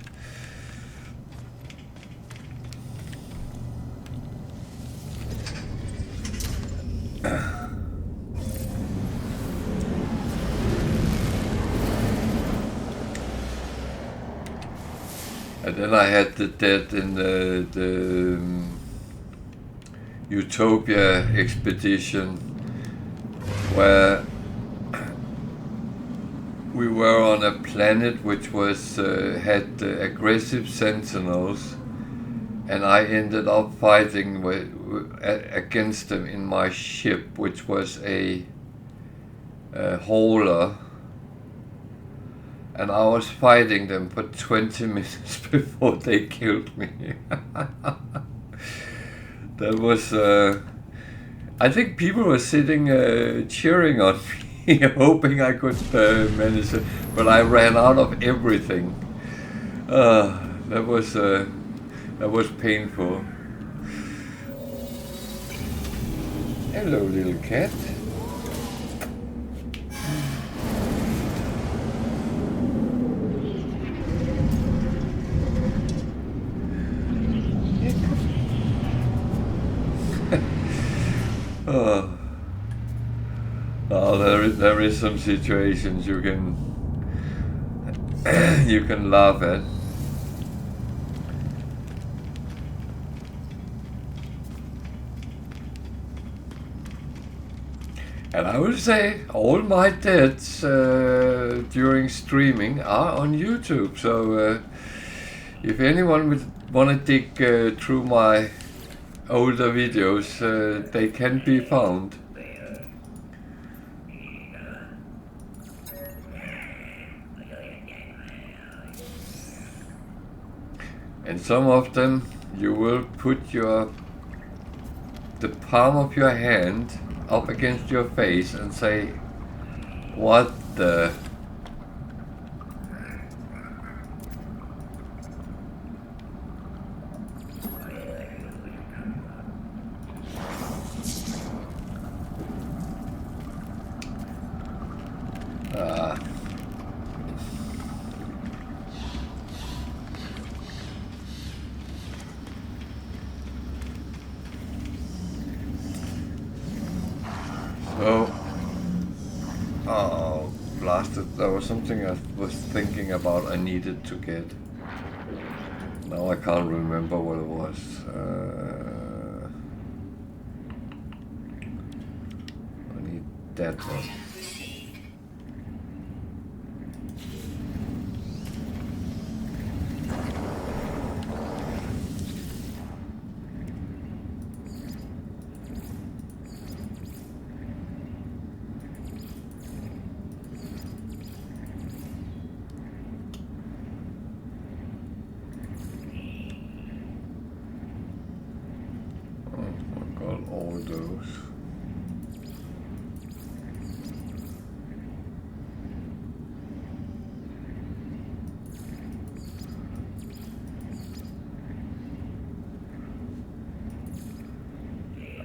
And then I had the death in the Utopia expedition, where we were on a planet which was had aggressive sentinels, and I ended up fighting against them in my ship, which was a hauler, and I was fighting them for 20 minutes before they killed me. That was I think people were sitting cheering on me, hoping I could manage it, but I ran out of everything. That was painful. Hello, little cat. There is some situations you can you can laugh at. And I will say all my deaths during streaming are on YouTube. So if anyone would want to dig through my older videos, they can be found. And some of them you will put the palm of your hand up against your face and say, what the... Oh, blasted. There was something I was thinking about I needed to get. Now I can't remember what it was. I need that one. All those.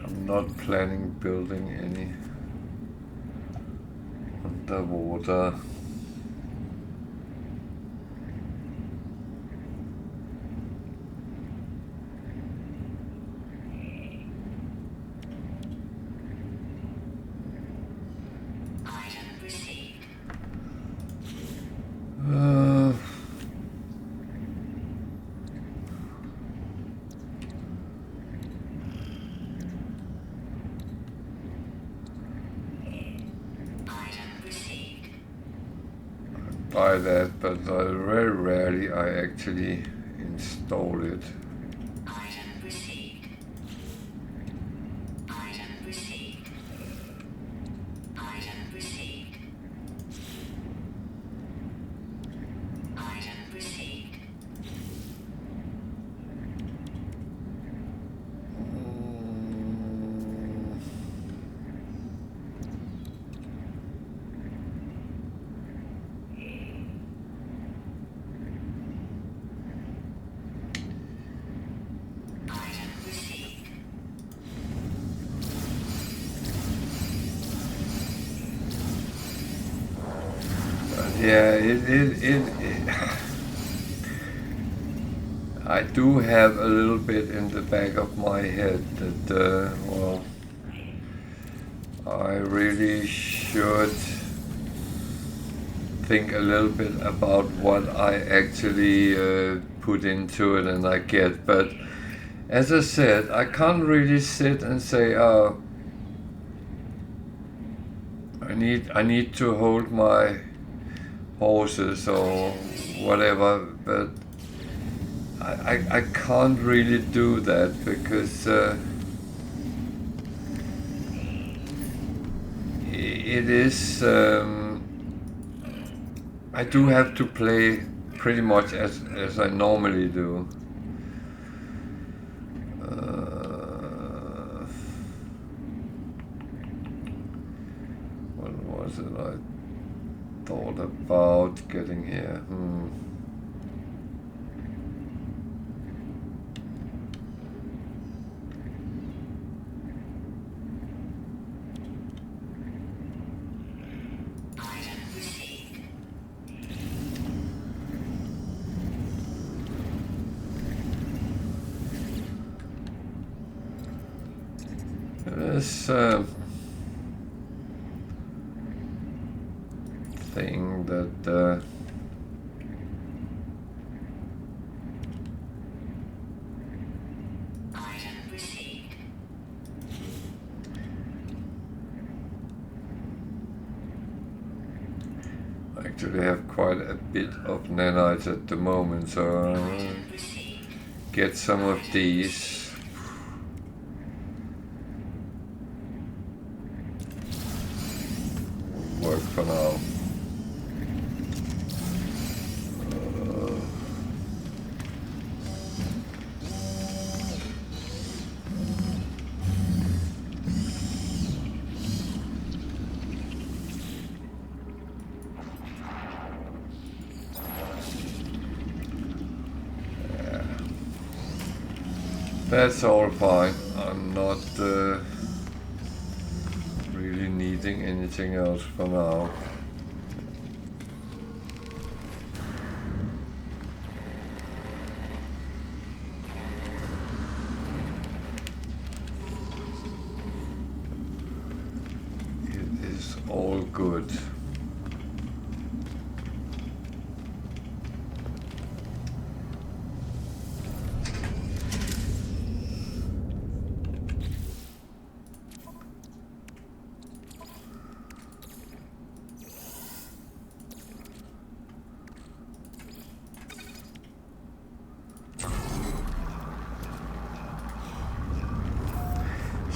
I'm not planning building any underwater. buy that, but very rarely I actually install it. Item received. Item received. Item received. Item received. Item received. Yeah, I do have a little bit in the back of my head that, well, I really should think a little bit about what I actually put into it and I get. But as I said, I can't really sit and say, oh, I need to hold my horses or whatever, but I can't really do that because it is I do have to play pretty much as I normally do. What was it I thought about getting here? Item received. This thing that Item received. I actually have quite a bit of nanites at the moment, so Item received. get some of these. Work for now. That's all fine. I'm not really needing anything else for now. It is all good.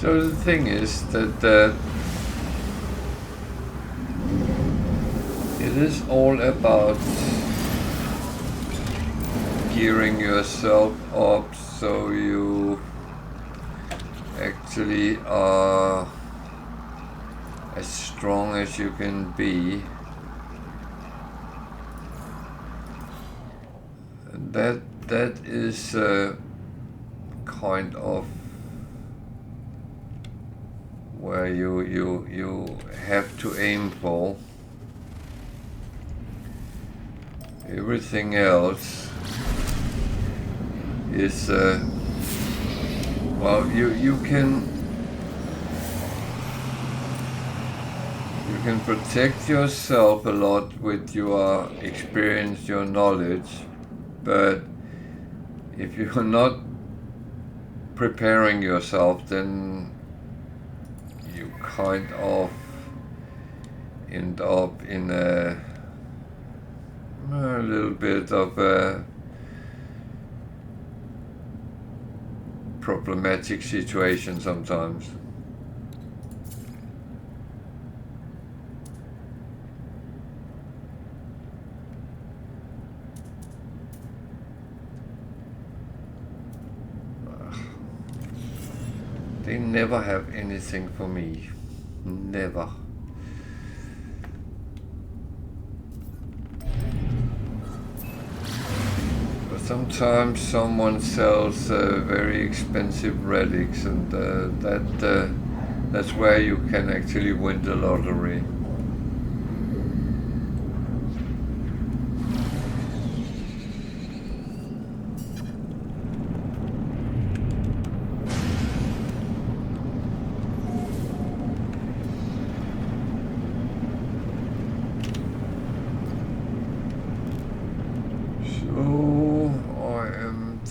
So the thing is that it is all about gearing yourself up so you actually are as strong as you can be. And that is kind of where you have to aim for. Everything else is well, you can protect yourself a lot with your experience, your knowledge, but if you're not preparing yourself, then you kind of end up in a a little bit of a problematic situation sometimes. They never have anything for me. Never. But sometimes someone sells very expensive relics, and that's where you can actually win the lottery.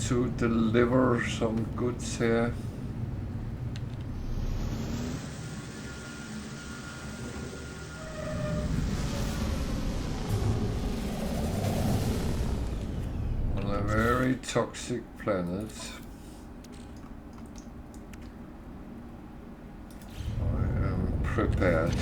To deliver some goods here. On a very toxic planet. I am prepared.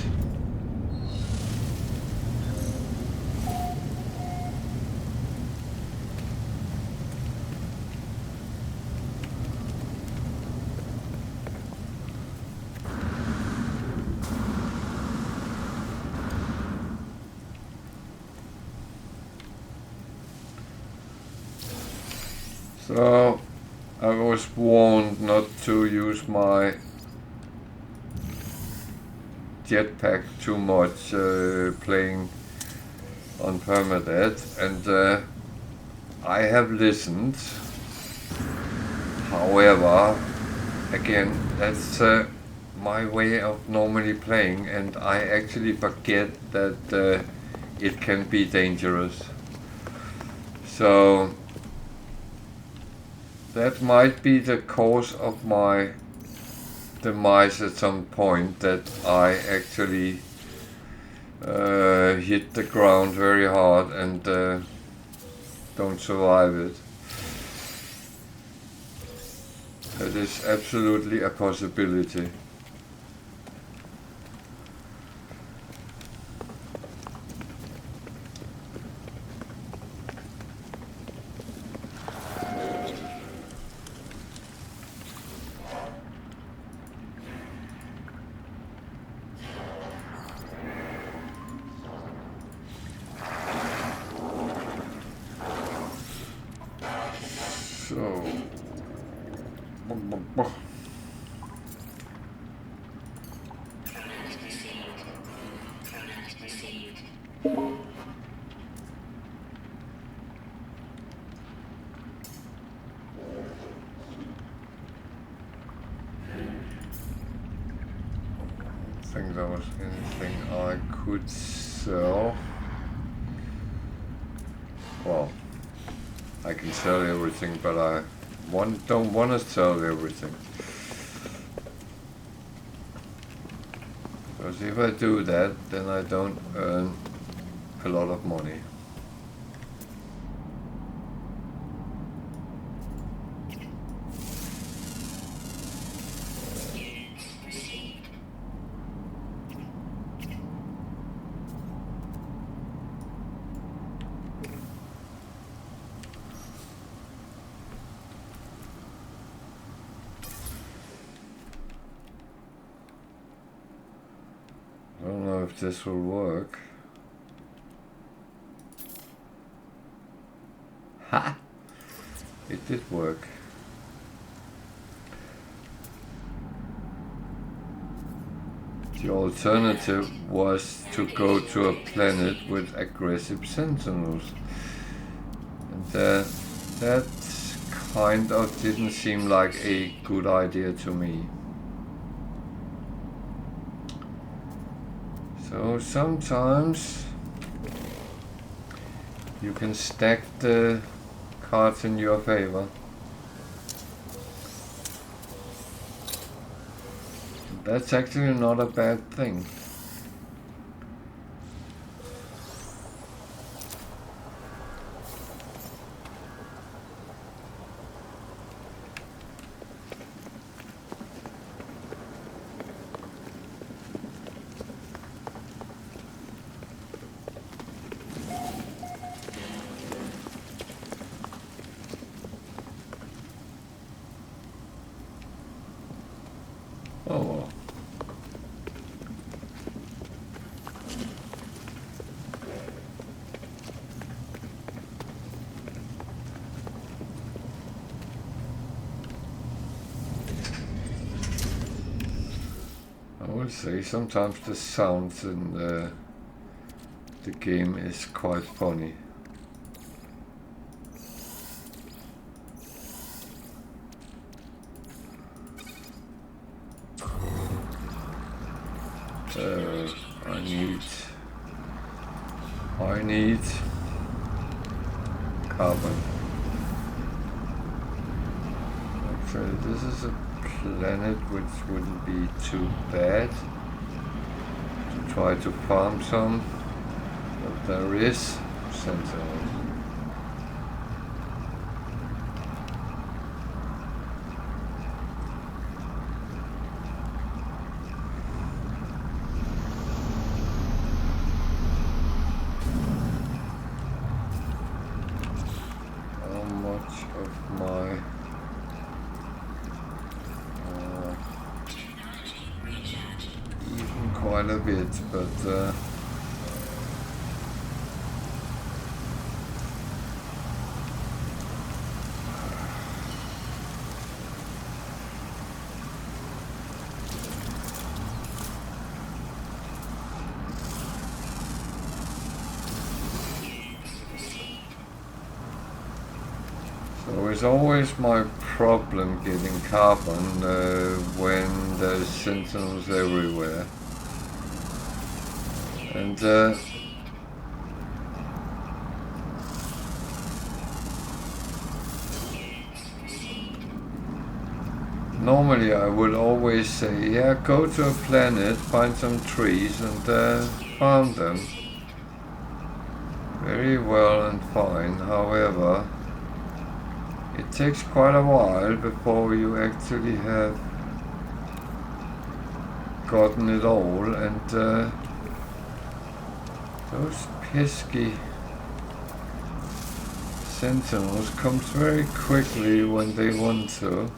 So, I was warned not to use my jetpack too much playing on Permadeath, and I have listened. However, again, that's my way of normally playing, and I actually forget that it can be dangerous. So that might be the cause of my demise at some point, that I actually hit the ground very hard and don't survive it. That is absolutely a possibility. I think there was anything I could sell. Well, I can sell everything, but I don't want to sell everything. Because if I do that, then I don't earn a lot of money. I don't know if this will work. Ha! It did work. The alternative was to go to a planet with aggressive sentinels. And that kind of didn't seem like a good idea to me. So sometimes you can stack the cards in your favor. That's actually not a bad thing. Oh well. I would say sometimes the sounds in the game is quite funny. I need carbon. Actually, this is a planet which wouldn't be too bad to try to farm some, but there is sentinels. Quite a bit, but so it's always my problem getting carbon when there's sentinels everywhere. And normally I would always say, yeah, go to a planet, find some trees and farm them. Very well and fine, however, it takes quite a while before you actually have gotten it all, and those pesky sentinels comes very quickly when they want to.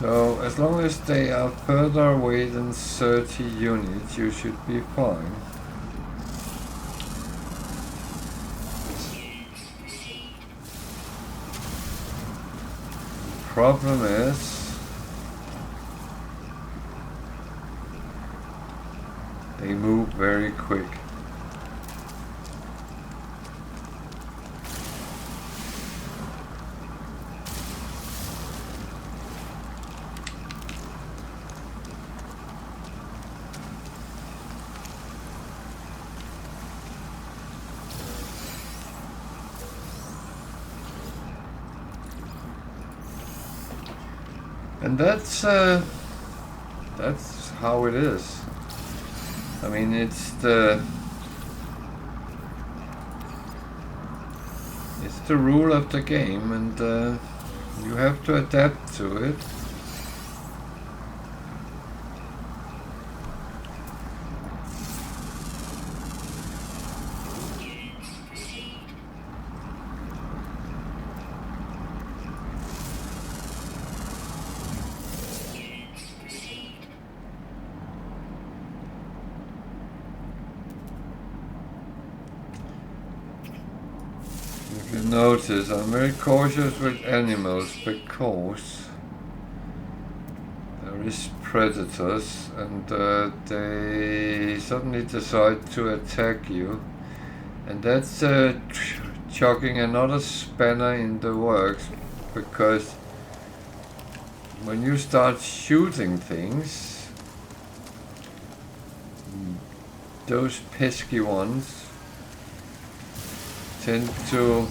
So as long as they are further away than 30 units, you should be fine. Problem is, they move very quick. And that's how it is. I mean, it's the rule of the game, and you have to adapt to it. Notice I'm very cautious with animals because there is predators and they suddenly decide to attack you, and that's chucking another spanner in the works, because when you start shooting things, those pesky ones tend to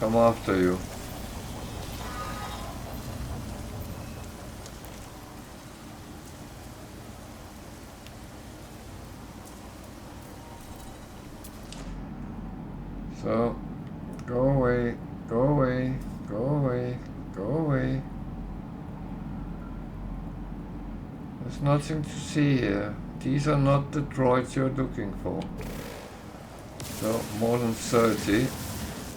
come after you. So, go away, go away, go away, go away. There's nothing to see here. these are not the droids you're looking for. So more than 30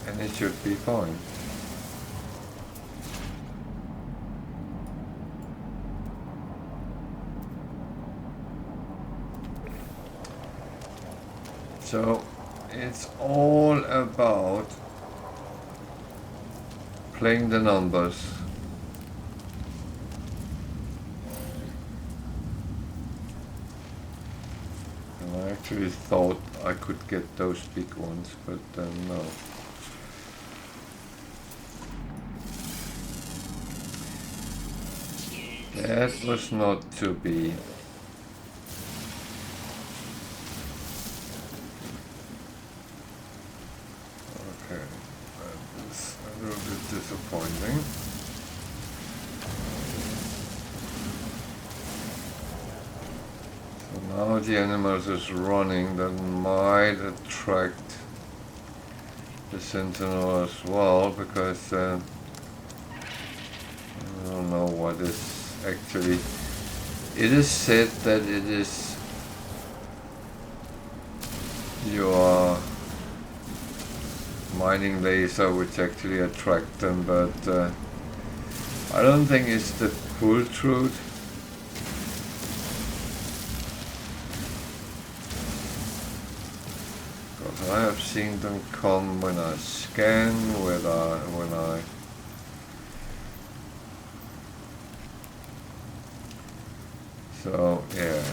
and it should be fine. So it's all about playing the numbers. And I actually thought I could get those big ones, but no. That was not to be. Okay, that is a little bit disappointing. So now the animals is running, that might attract the sentinel as well, because I don't know what is actually. It is said that it is your mining laser which actually attract them, but I don't think it's the full truth. Because I have seen them come when I scan, when I so yeah.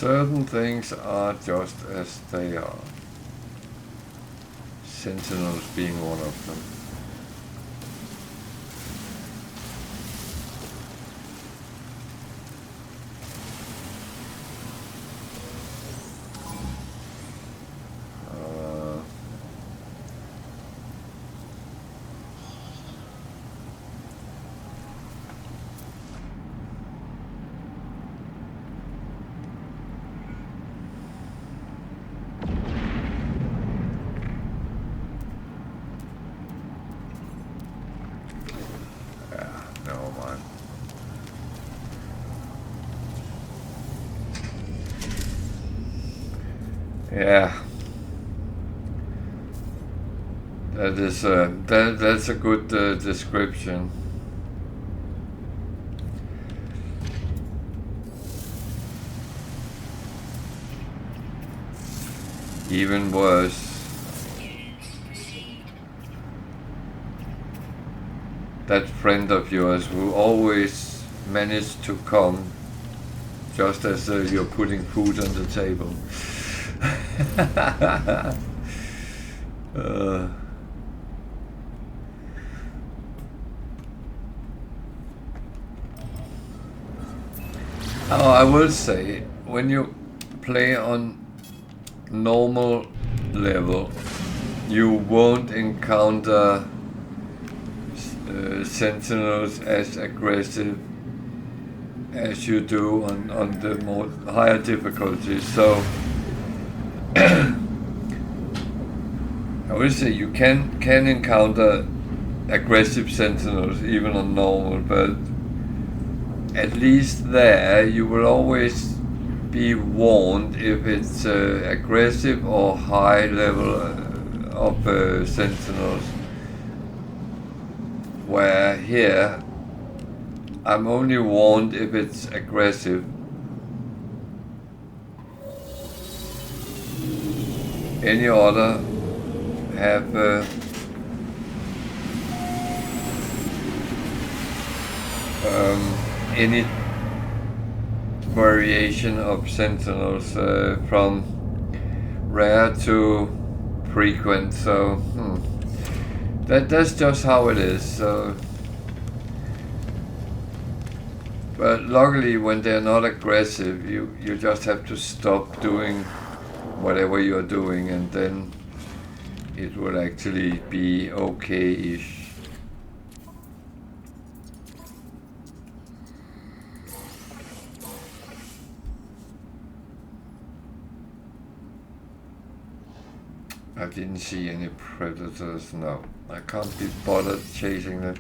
Certain things are just as they are. Sentinels being one of them. Yeah, that is that's a good description. Even worse, that friend of yours who always managed to come just as you're putting food on the table. I will say, when you play on normal level, you won't encounter sentinels as aggressive as you do on the more higher difficulties. So I would say you can encounter aggressive sentinels even on normal, but at least there you will always be warned if it's aggressive or high level of sentinels. Where here I'm only warned if it's aggressive. Any other have any variation of sentinels from rare to frequent, so that's just how it is. So, but luckily when they're not aggressive, you just have to stop doing whatever you're doing, and then it will actually be okay-ish. I didn't see any predators, no. I can't be bothered chasing them.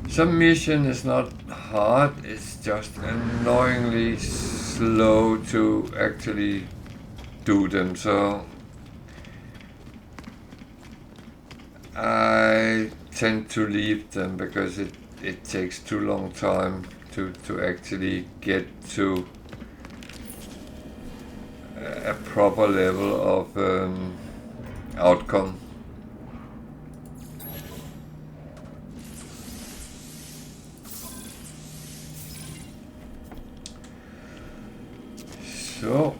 Some mission is not hard, it's just annoyingly slow to actually do them, so I tend to leave them because it takes too long time to actually get to a proper level of outcome. So,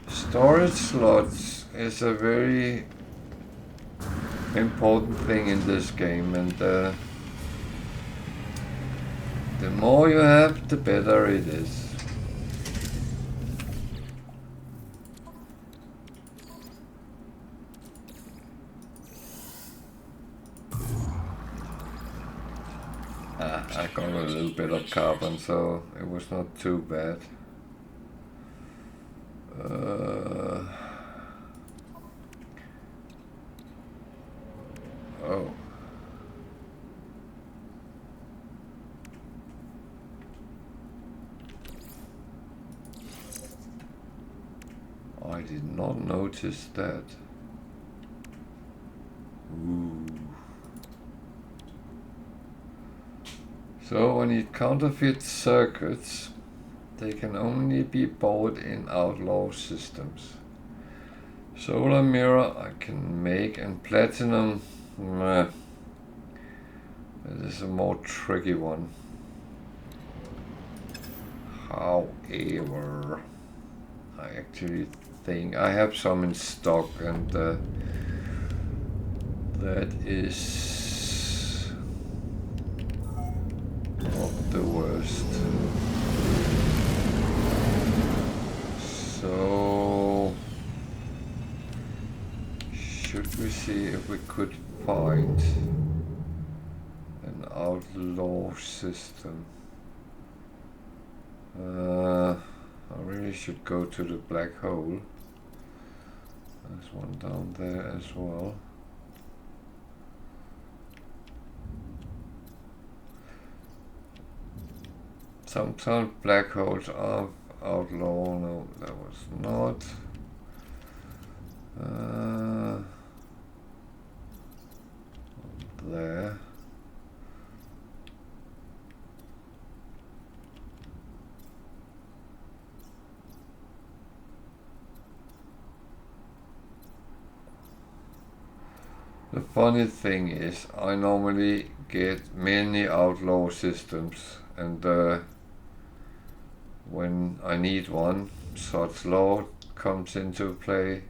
storage slots is a very important thing in this game, and the more you have, the better it is. I got a little bit of carbon, so it was not too bad. Oh. I did not notice that. Ooh. So when you counterfeit circuits, they can only be bought in outlaw systems. Solar mirror I can make, and platinum, meh. This is a more tricky one. However, I actually think I have some in stock, and that is not the worst. So, should we see if we could find an outlaw system? I really should go to the black hole. There's one down there as well. Sometimes black holes are outlaw. No, that was not. There. The funny thing is, I normally get many outlaw systems, and when I need one, such law comes into play.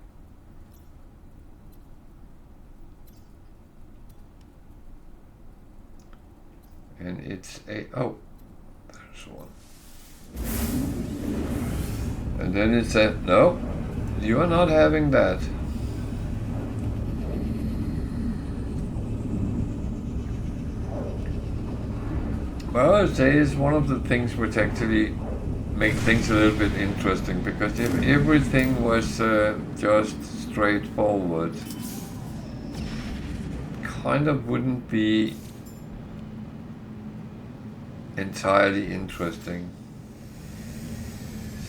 And it's a, oh, there's one. And then it said, no, you are not having that. Well, I'd say it's one of the things which actually make things a little bit interesting, because if everything was just straightforward, kind of wouldn't be entirely interesting.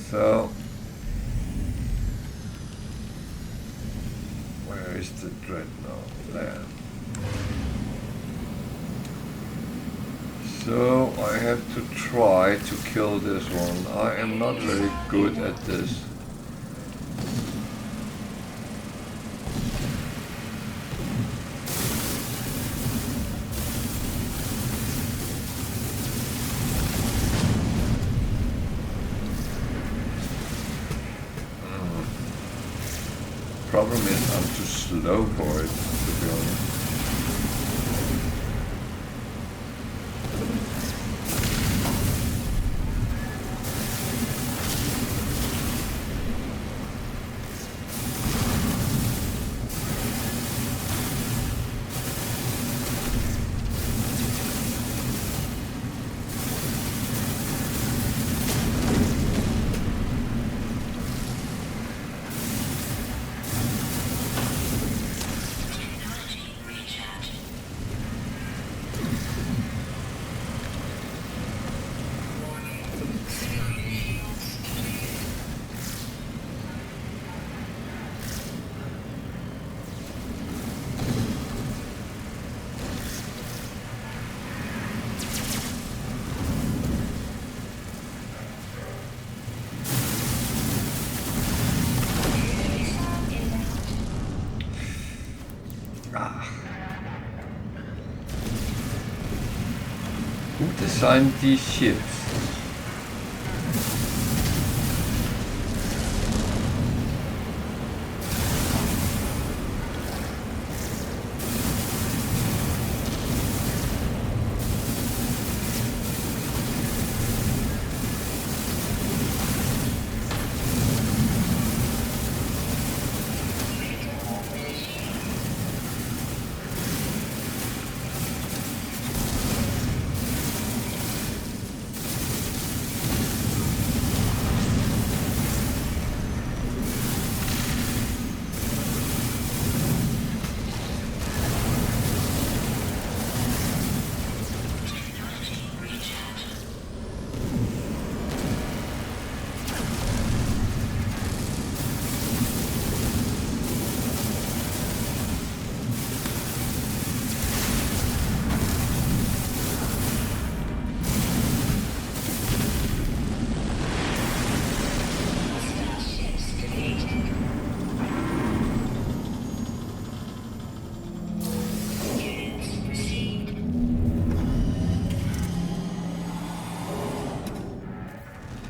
So, where is the dreadnought? There. So I have to try to kill this one. I am not very good at this. Problem is I'm too slow for it, to be honest. design these ships.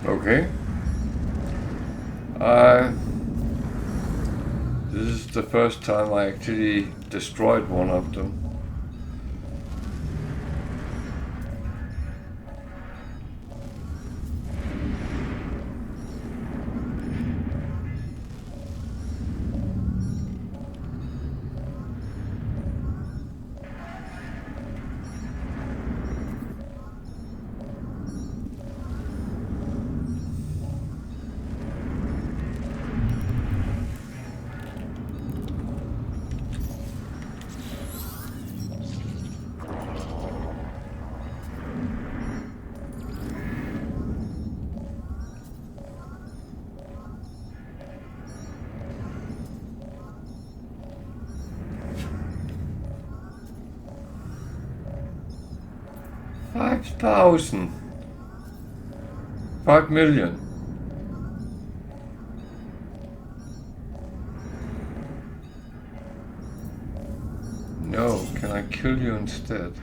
Okay. This is the first time I actually destroyed one of them. $5 million. No, can I kill you instead?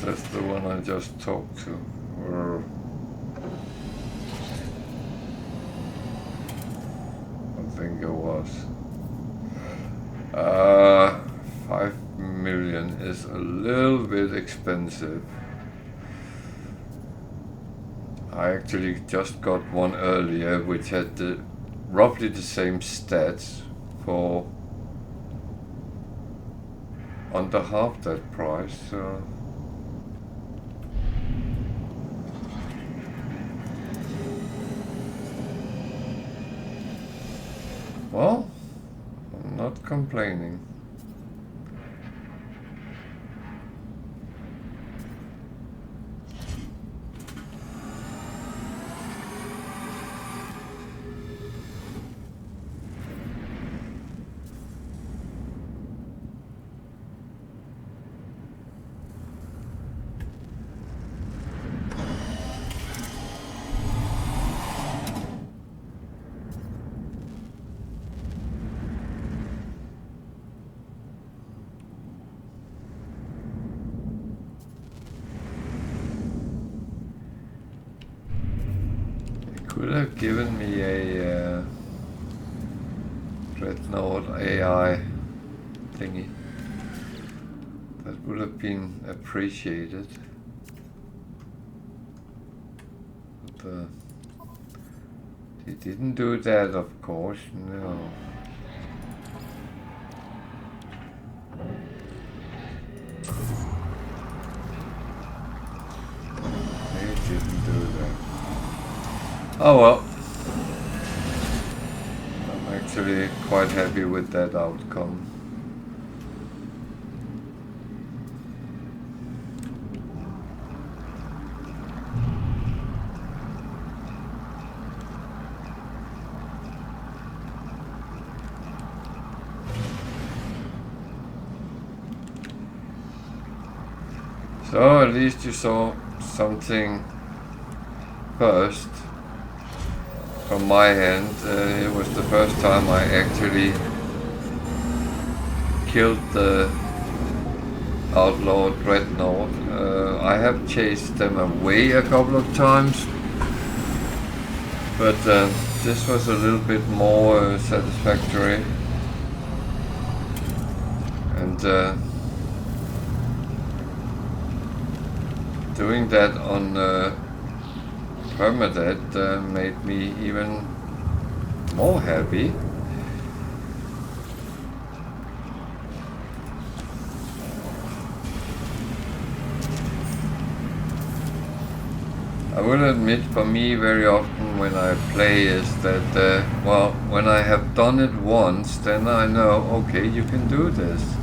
That's the one I just talked to. I think it was. 5 million is a little bit expensive. I actually just got one earlier which had roughly the same stats for under half that price. So. Well, I'm not complaining. Could have given me a Dreadnought AI thingy. That would have been appreciated. But he didn't do that, of course, no. He didn't do that. Oh well, I'm actually quite happy with that outcome. So at least you saw something first from my end. It was the first time I actually killed the outlaw dreadnought. I have chased them away a couple of times, but this was a little bit more satisfactory. And doing that on Permadeath made me even more happy. I will admit, for me, very often when I play is that, well, when I have done it once, then I know, okay, you can do this.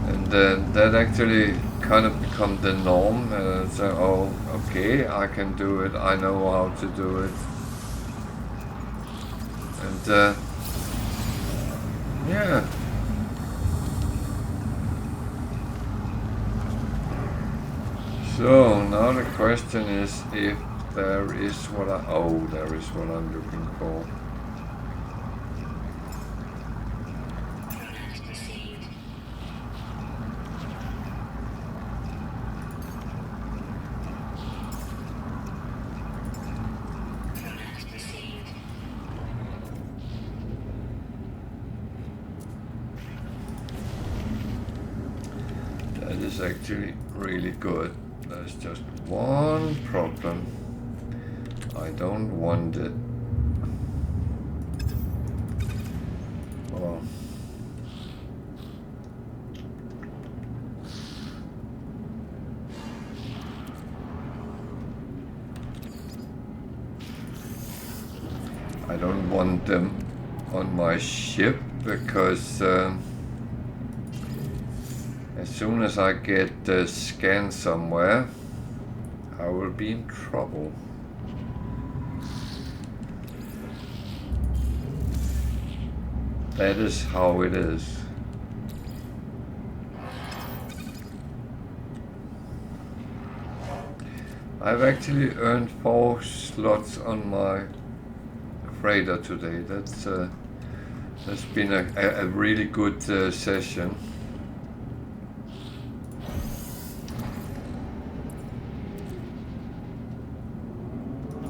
And that actually kind of becomes the norm. So, oh, okay, I can do it, I know how to do it. And, yeah. So now the question is if there is what there is what I'm looking for. Product received. Product received. That is actually really good. There's just one problem. I don't want it. Oh. I don't want them on my ship because as soon as I get scanned somewhere, I will be in trouble. That is how it is. I've actually earned 4 slots on my freighter today. That's been a really good session.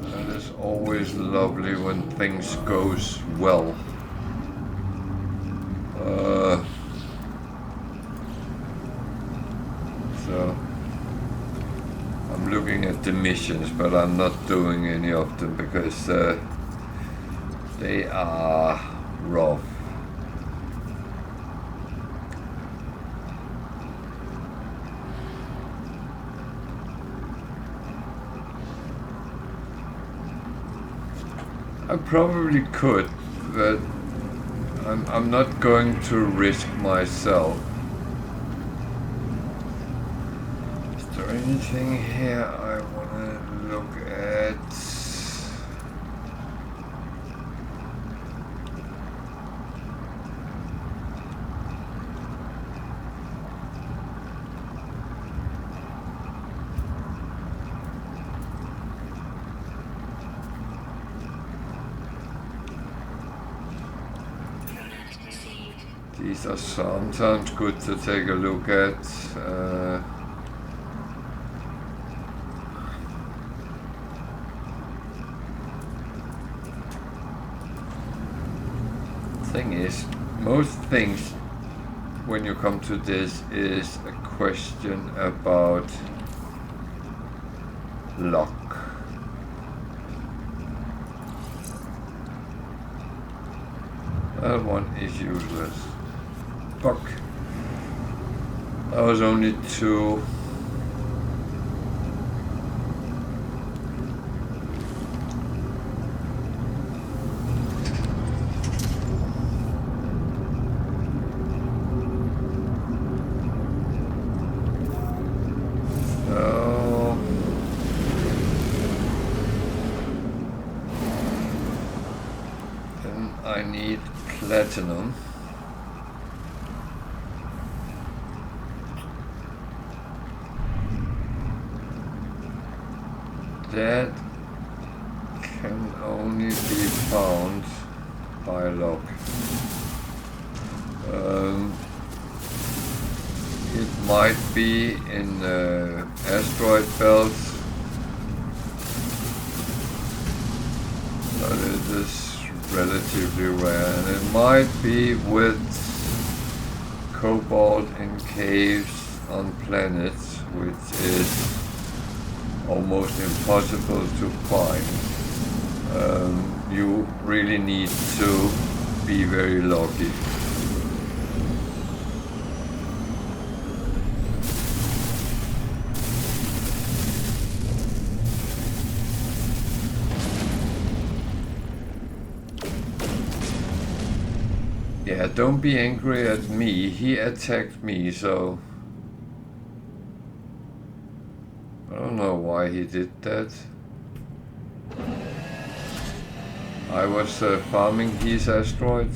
It is always lovely when things goes well. So I'm looking at the missions, but I'm not doing any of them because they are rough. I probably could, but I'm not going to risk myself. Is there anything here I want to look at? These are sometimes good to take a look at. Thing is, most things when you come to this is a question about luck. That one is useless. Fuck. That was only 2. So then I need platinum. that can only be found by log. It might be in asteroid belts, but it is relatively rare, and it might be with cobalt in caves on planets, which is almost impossible to find. You really need to be very lucky. Yeah, don't be angry at me. He attacked me, so I don't know why he did that. I was farming his asteroid.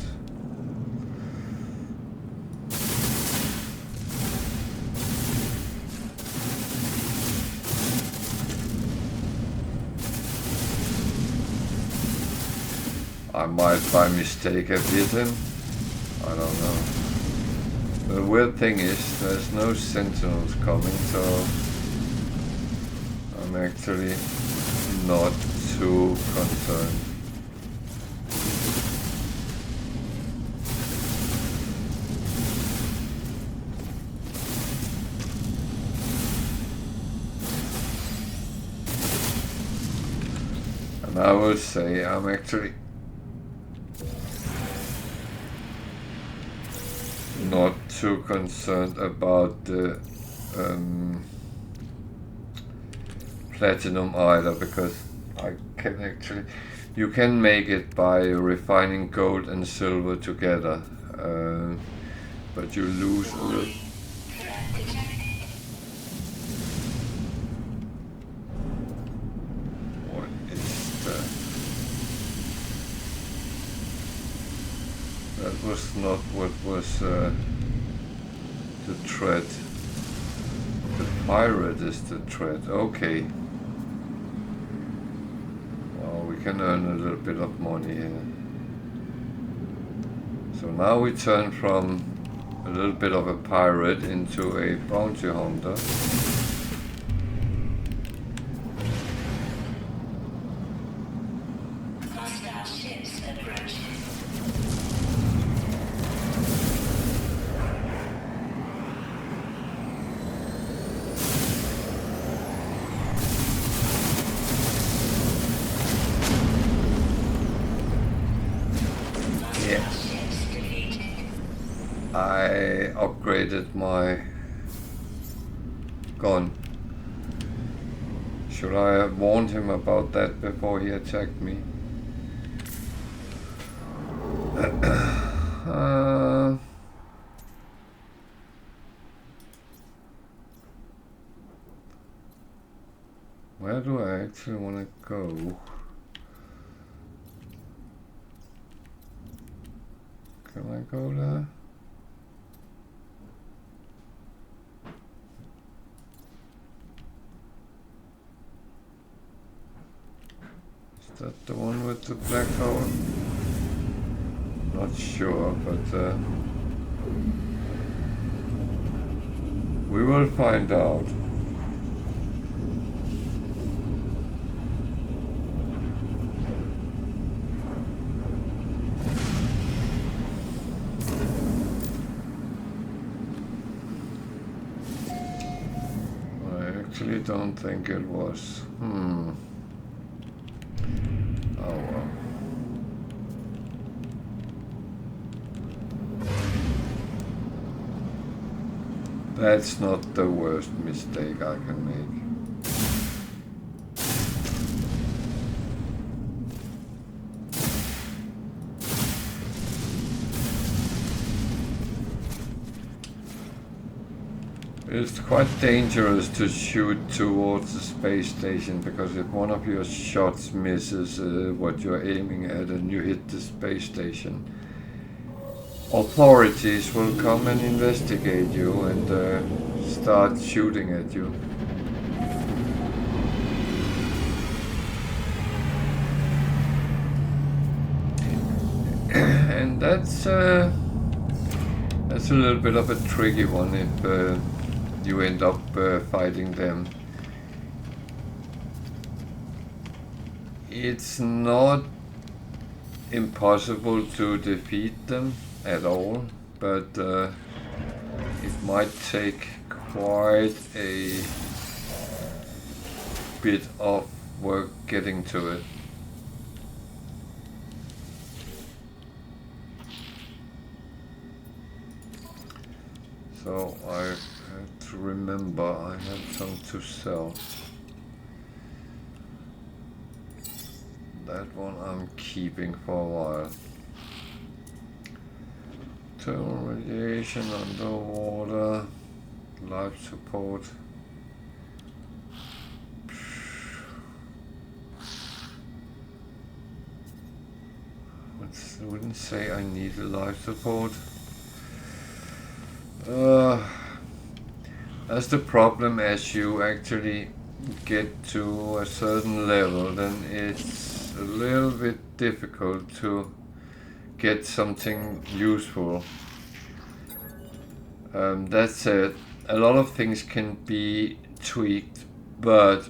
I might by mistake have hit him. I don't know. The weird thing is there's no sentinels coming, so I'm actually not too concerned. And I will say I'm actually not too concerned about the platinum either, because I can actually, you can make it by refining gold and silver together, but you lose a little. What is that? That was not what was the threat. The pirate is the threat. Okay. Well, we can earn a little bit of money here. So now we turn from a little bit of a pirate into a bounty hunter. Hostile ships approaching. Yeah. I upgraded my gun. Should I have warned him about that before he attacked me? Where do I actually want to go? Can I go there? Is that the one with the black hole? Not sure, but we will find out. I actually don't think it was. Oh well. That's not the worst mistake I can make. It's quite dangerous to shoot towards the space station, because if one of your shots misses what you're aiming at and you hit the space station, authorities will come and investigate you and start shooting at you. that's a little bit of a tricky one if you end up fighting them. It's not impossible to defeat them at all, but it might take quite a bit of work getting to it. So I have to remember I have some to sell. That one I'm keeping for a while. Thermal radiation, underwater, life support. I wouldn't say I need a life support. That's the problem. As you actually get to a certain level, then it's a little bit difficult to get something useful. That said, a lot of things can be tweaked, but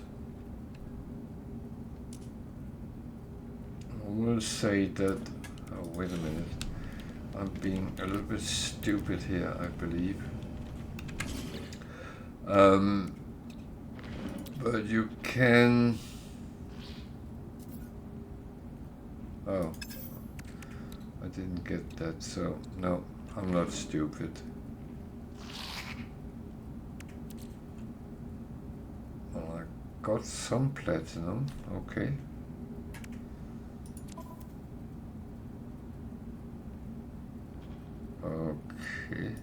I will say that, oh wait a minute, I'm being a little bit stupid here, I believe. But you can... Oh, I didn't get that, so no, I'm not stupid. Well, I got some platinum, okay. Okay.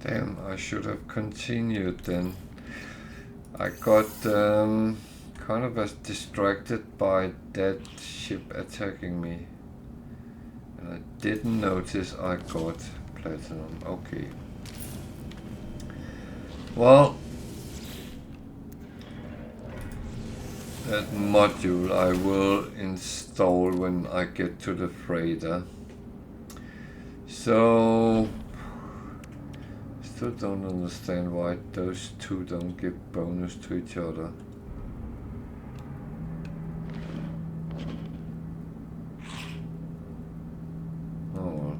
Damn, I should have continued then. I got kind of distracted by that ship attacking me. And I didn't notice I got platinum. Okay. Well, that module I will install when I get to the freighter. So, still don't understand why those two don't give bonus to each other. Oh well.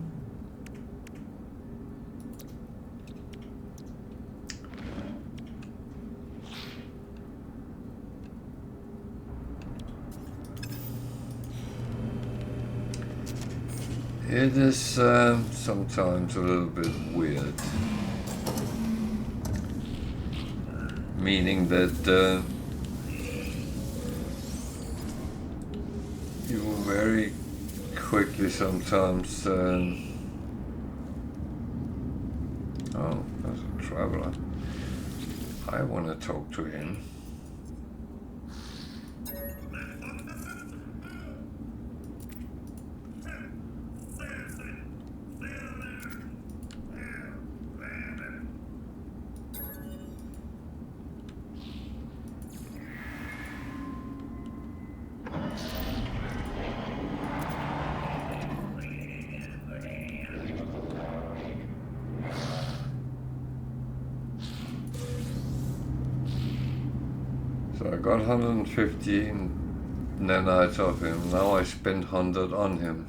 It is sometimes a little bit weird. Meaning that you very quickly sometimes... oh, there's a traveler. I want to talk to him. So I got 115 nanites of him. Now I spent 100 on him.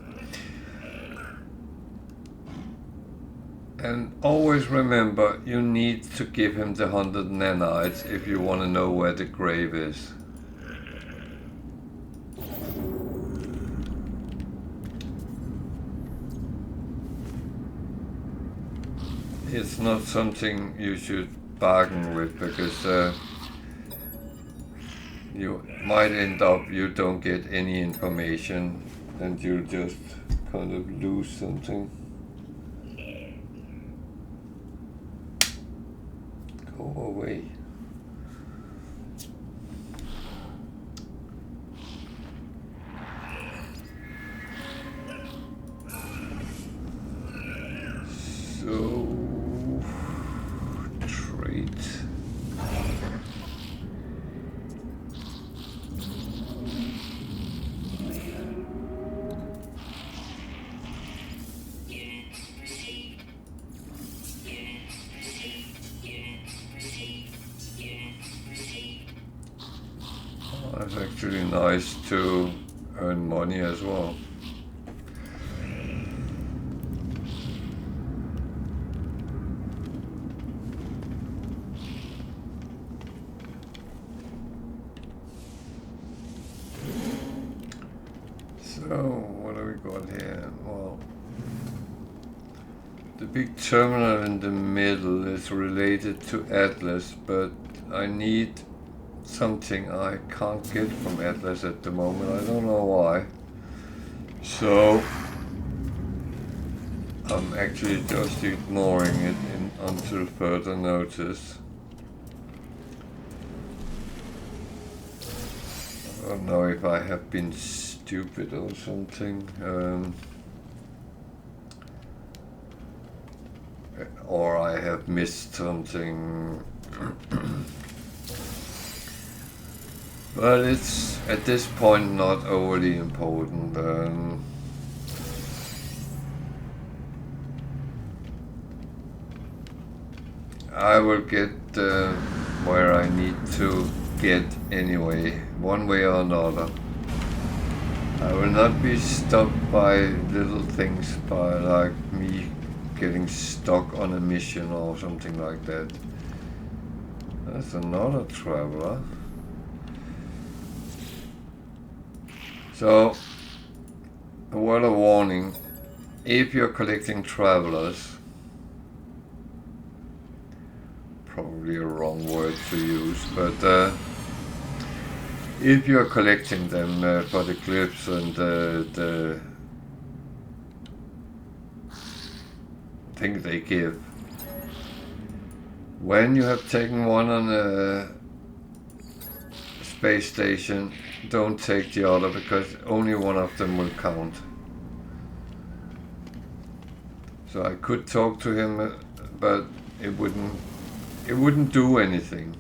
And always remember, you need to give him the 100 nanites if you want to know where the grave is. It's not something you should bargain with, because you might end up you don't get any information and you just kind of lose something. Go away. So, trait. actually nice to earn money as well. So, what do we got here? Well, the big terminal in the middle is related to Atlas, but I need something I can't get from Atlas at the moment. I don't know why. So, I'm actually just ignoring it until further notice. I don't know if I have been stupid or something, or I have missed something. But it's at this point not overly important. I will get where I need to get anyway, one way or another. I will not be stopped by little things, by like me getting stuck on a mission or something like that. That's another traveler. So, a word of warning, if you're collecting travelers, probably a wrong word to use, but if you're collecting them for the clips and the thing they give, when you have taken one on a space station, don't take the other, because only one of them will count. So I could talk to him, but it wouldn't do anything.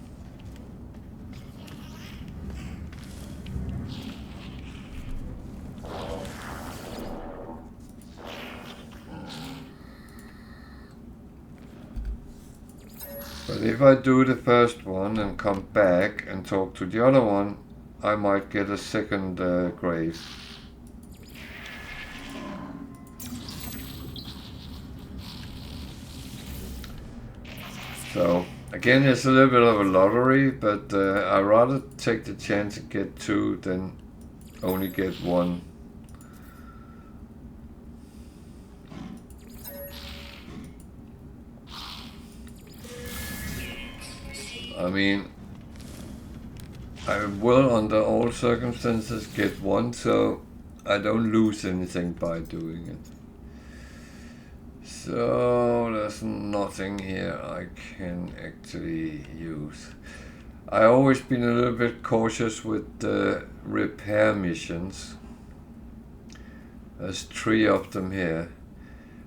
But if I do the first one and come back and talk to the other one, I might get a second grave. So again, it's a little bit of a lottery, but I'd rather take the chance and get two than only get one. I mean, I will under all circumstances get one, so I don't lose anything by doing it. So there's nothing here I can actually use. I've always been a little bit cautious with the repair missions. There's 3 of them here.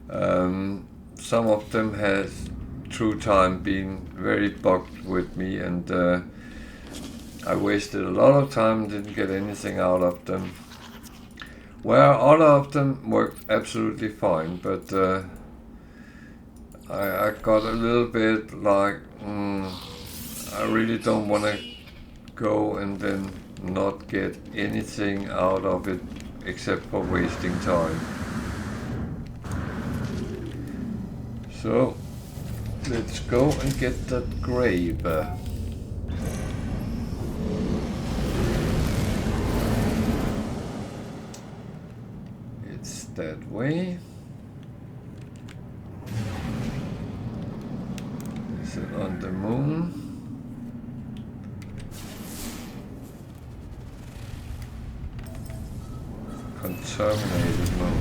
Some of them has through time been very bugged with me, and I wasted a lot of time, didn't get anything out of them. Where other of them worked absolutely fine, but I got a little bit like, I really don't want to go and then not get anything out of it except for wasting time. So let's go and get that grave. It's that way. Is it on the moon? Contaminated moon.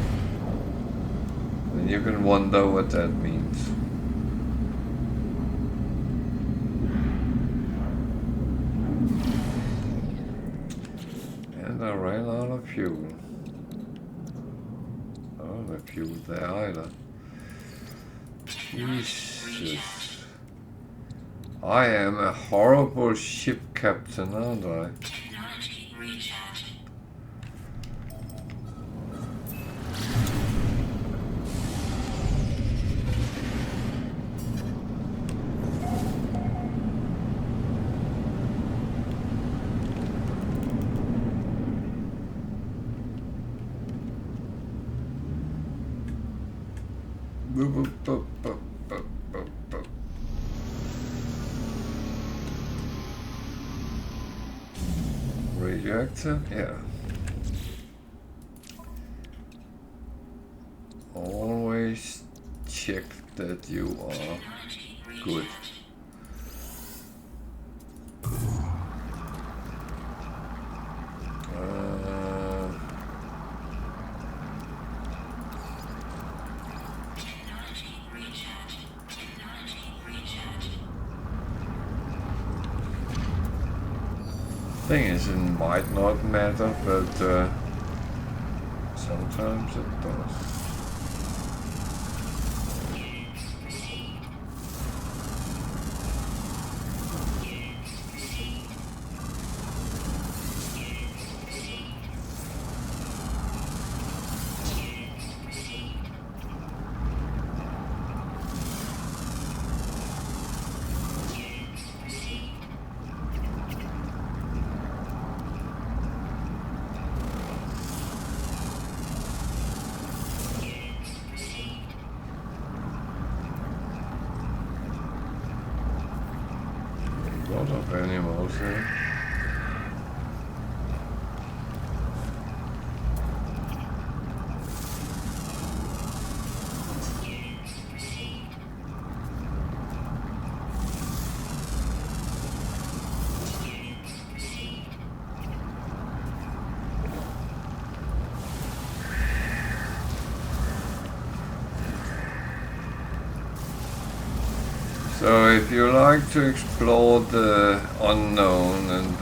And you can wonder what that means. And I ran out of fuel. Oh, no fuel there either. Jesus. I am a horrible ship captain, aren't I? Technology recharging. Radioactive, yeah. Always check that you are good. Thing is, it might not matter, but sometimes it does. A lot of animals here. So if you like to explore the unknown and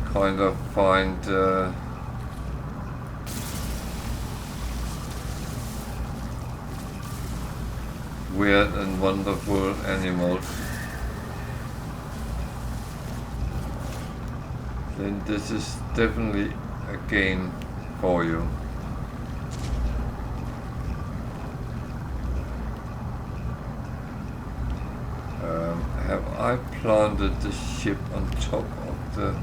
kind of find weird and wonderful animals, then this is definitely a game for you. Have I planted the ship on top of the...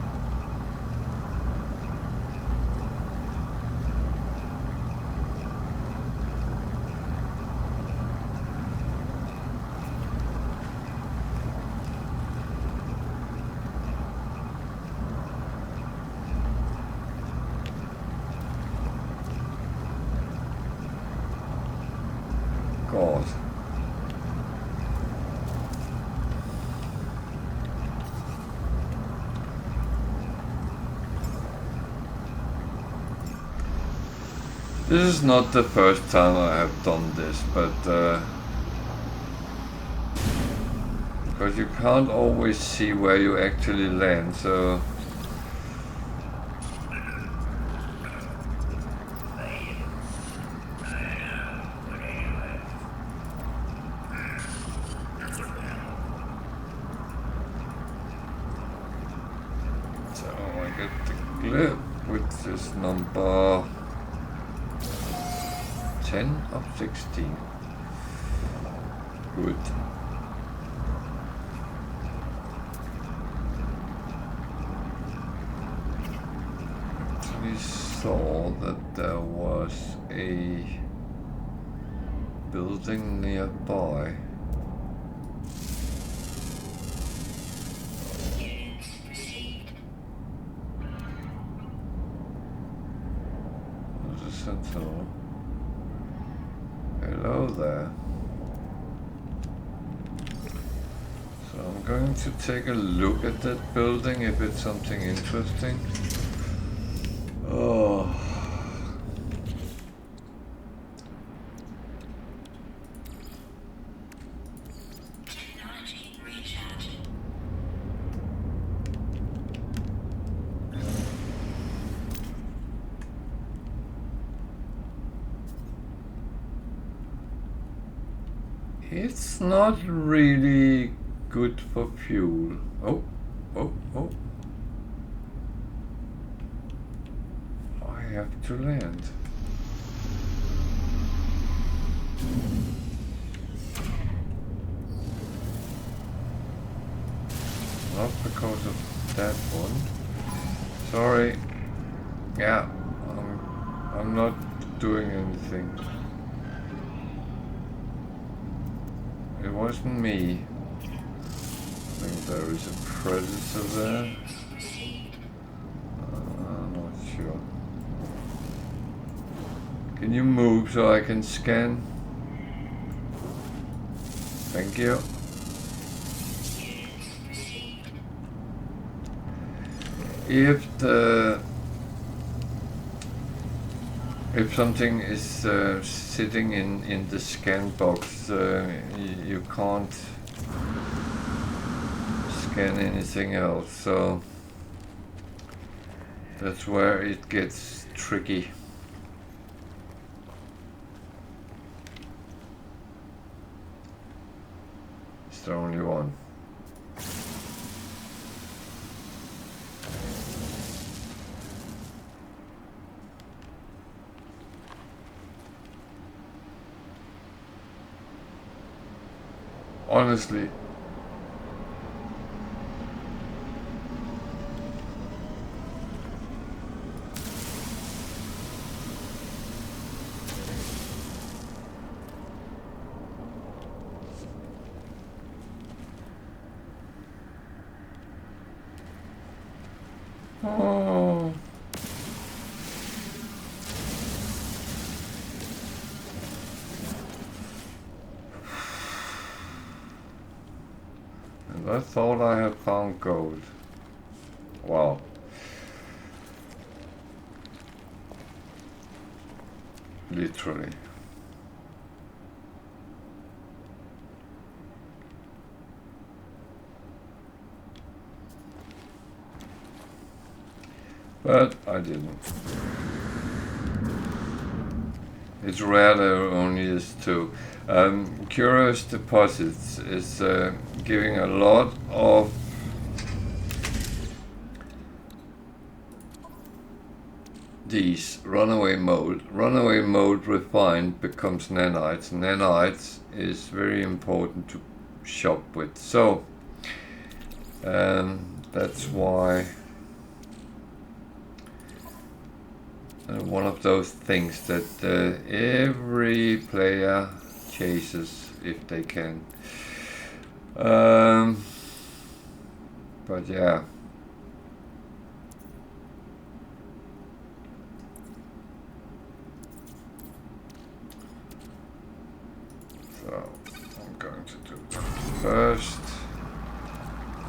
God. This is not the first time I have done this, but because you can't always see where you actually land, so I get the clip, which is number 10 of 16. Good. Actually saw that there was a building nearby. There's a sentinel. Hello there. So I'm going to take a look at that building if it's something interesting. Oh. Technology recharge. It's not really good for fuel. Oh. I have to land. Not because of that one. Sorry. Yeah, I'm not doing anything. it wasn't me. I think there is a predator there. I'm not sure. Can you move so I can scan? Thank you. If something is sitting in the scan box, you can't scan anything else, so that's where it gets tricky. It's the only one. Honestly, oh. And I thought I had found gold. Wow. Literally. But I didn't. It's rare there only is two. Curious Deposits is giving a lot of these runaway mode. Runaway mode refined becomes nanites. Nanites is very important to shop with. So that's why one of those things that every player chases if they can. But yeah. So I'm going to do that first.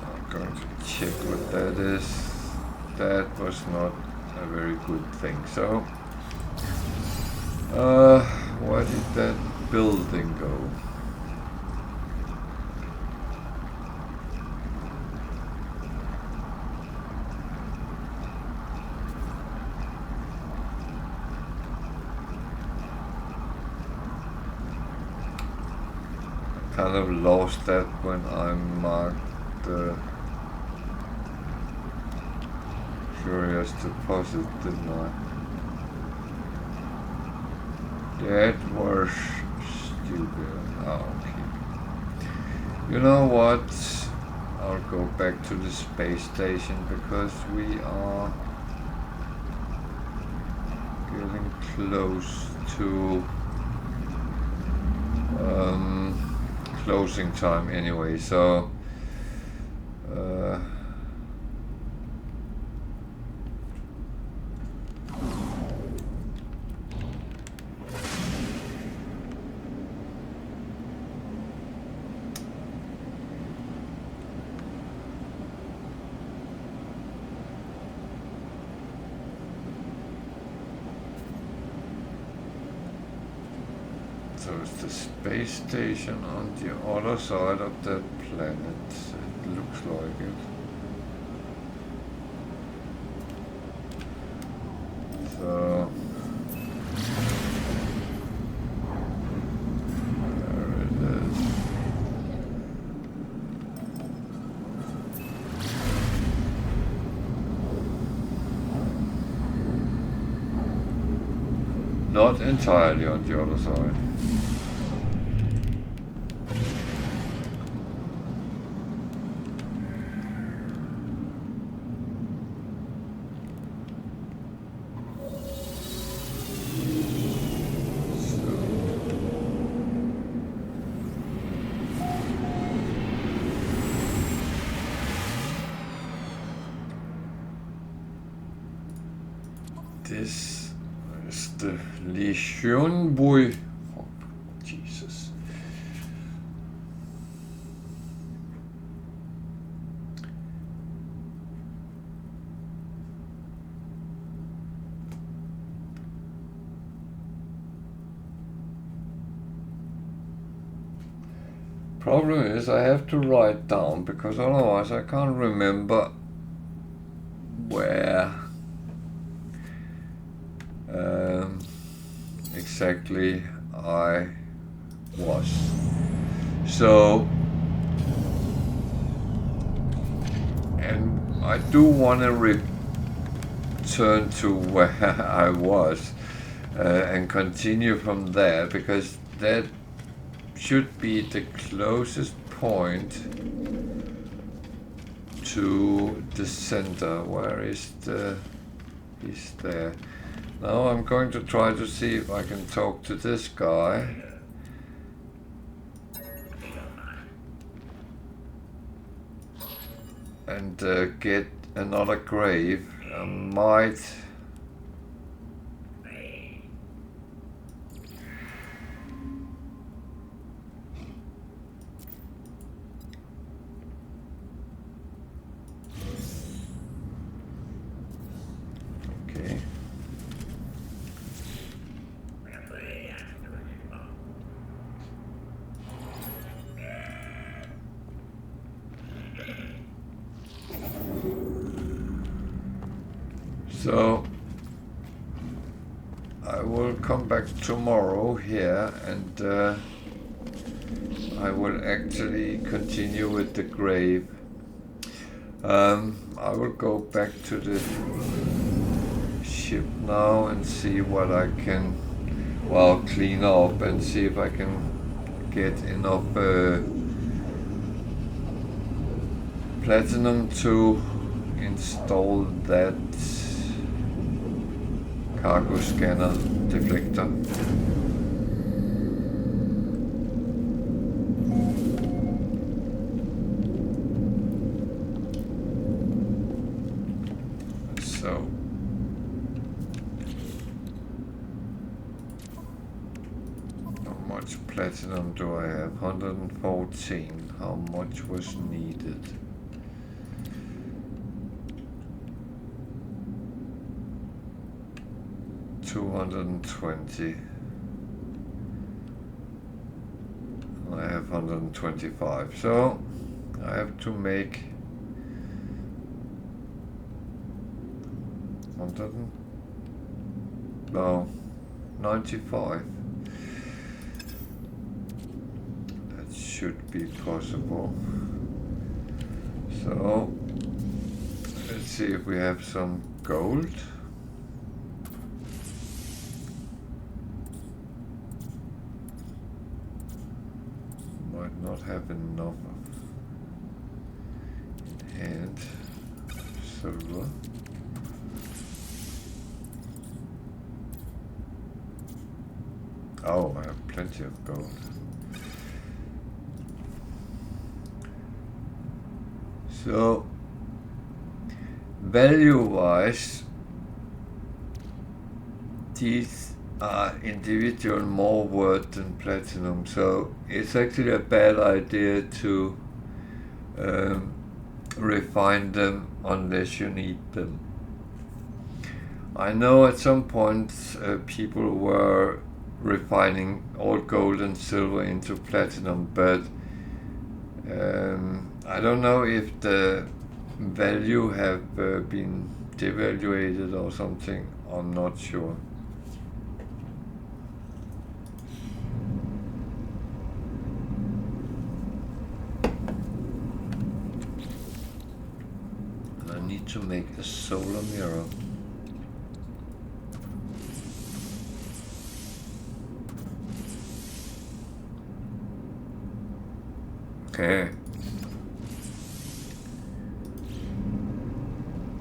I'm going to check what that is. That was not a very good thing. So where did that building go? Kind of lost that when I marked the Curious Deposit, didn't I? That was stupid. Oh, okay. You know what? I'll go back to the space station because we are getting close to closing time anyway, so it's the space station on the other side of the planet. It looks like it. So there it is. Not entirely on the other side. This is the Legion boy. Oh, Jesus. Problem is I have to write down because otherwise I can't remember where exactly I was. So, and I do want to return to where I was and continue from there because that should be the closest point to the center. Where is the... he's there. Now I'm going to try to see if I can talk to this guy. And get another grave. I might... Okay. So I will come back tomorrow here and I will actually continue with the grave. I will go back to the ship now and see what I can, well, clean up and see if I can get enough platinum to install that cargo scanner deflector. So how much platinum do I have? 114. How much was needed? $220. I have 125, so I have to make 95. That should be possible. So let's see if we have some gold. Might not have enough in hand. Silver. Oh, I have plenty of gold. So, value-wise, these are individual more worth than platinum, so it's actually a bad idea to refine them unless you need them. I know at some point people were refining all gold and silver into platinum, but I don't know if the value have been devaluated or something. I'm not sure. I need to make a solar mirror. Okay.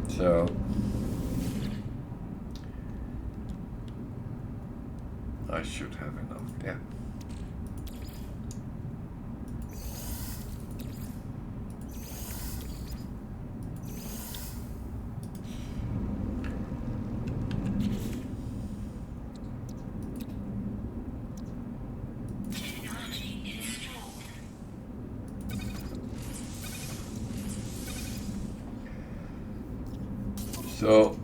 So I should have enough, yeah. So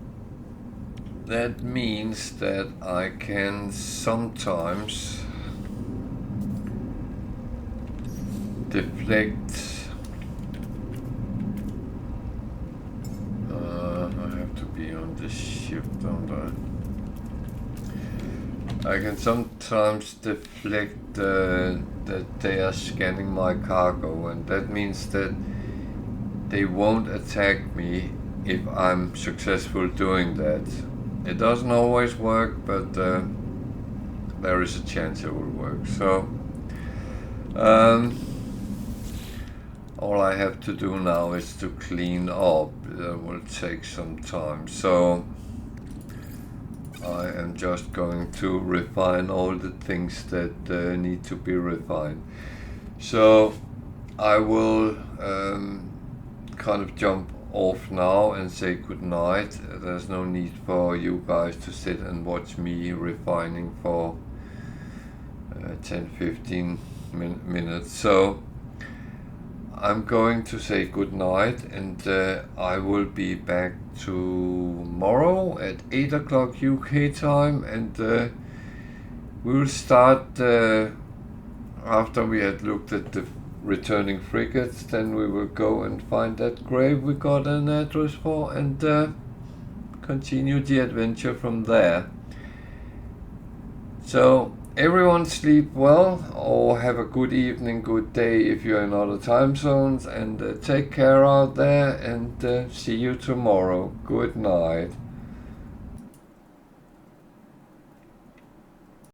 that means that I can sometimes deflect. I have to be on this ship, don't I can sometimes deflect that they are scanning my cargo, and that means that they won't attack me if I'm successful doing that. It doesn't always work, but there is a chance it will work. So all I have to do now is to clean up. It will take some time. So I am just going to refine all the things that need to be refined. So I will kind of jump off now and say good night. There's no need for you guys to sit and watch me refining for 10-15 minutes. So I'm going to say good night, and I will be back tomorrow at 8 o'clock UK time, and we'll start after we had looked at the returning frigates. Then we will go and find that grave we got an address for, and continue the adventure from there. So everyone sleep well, or have a good evening, good day if you're in other time zones, and take care out there, and see you tomorrow. Good night.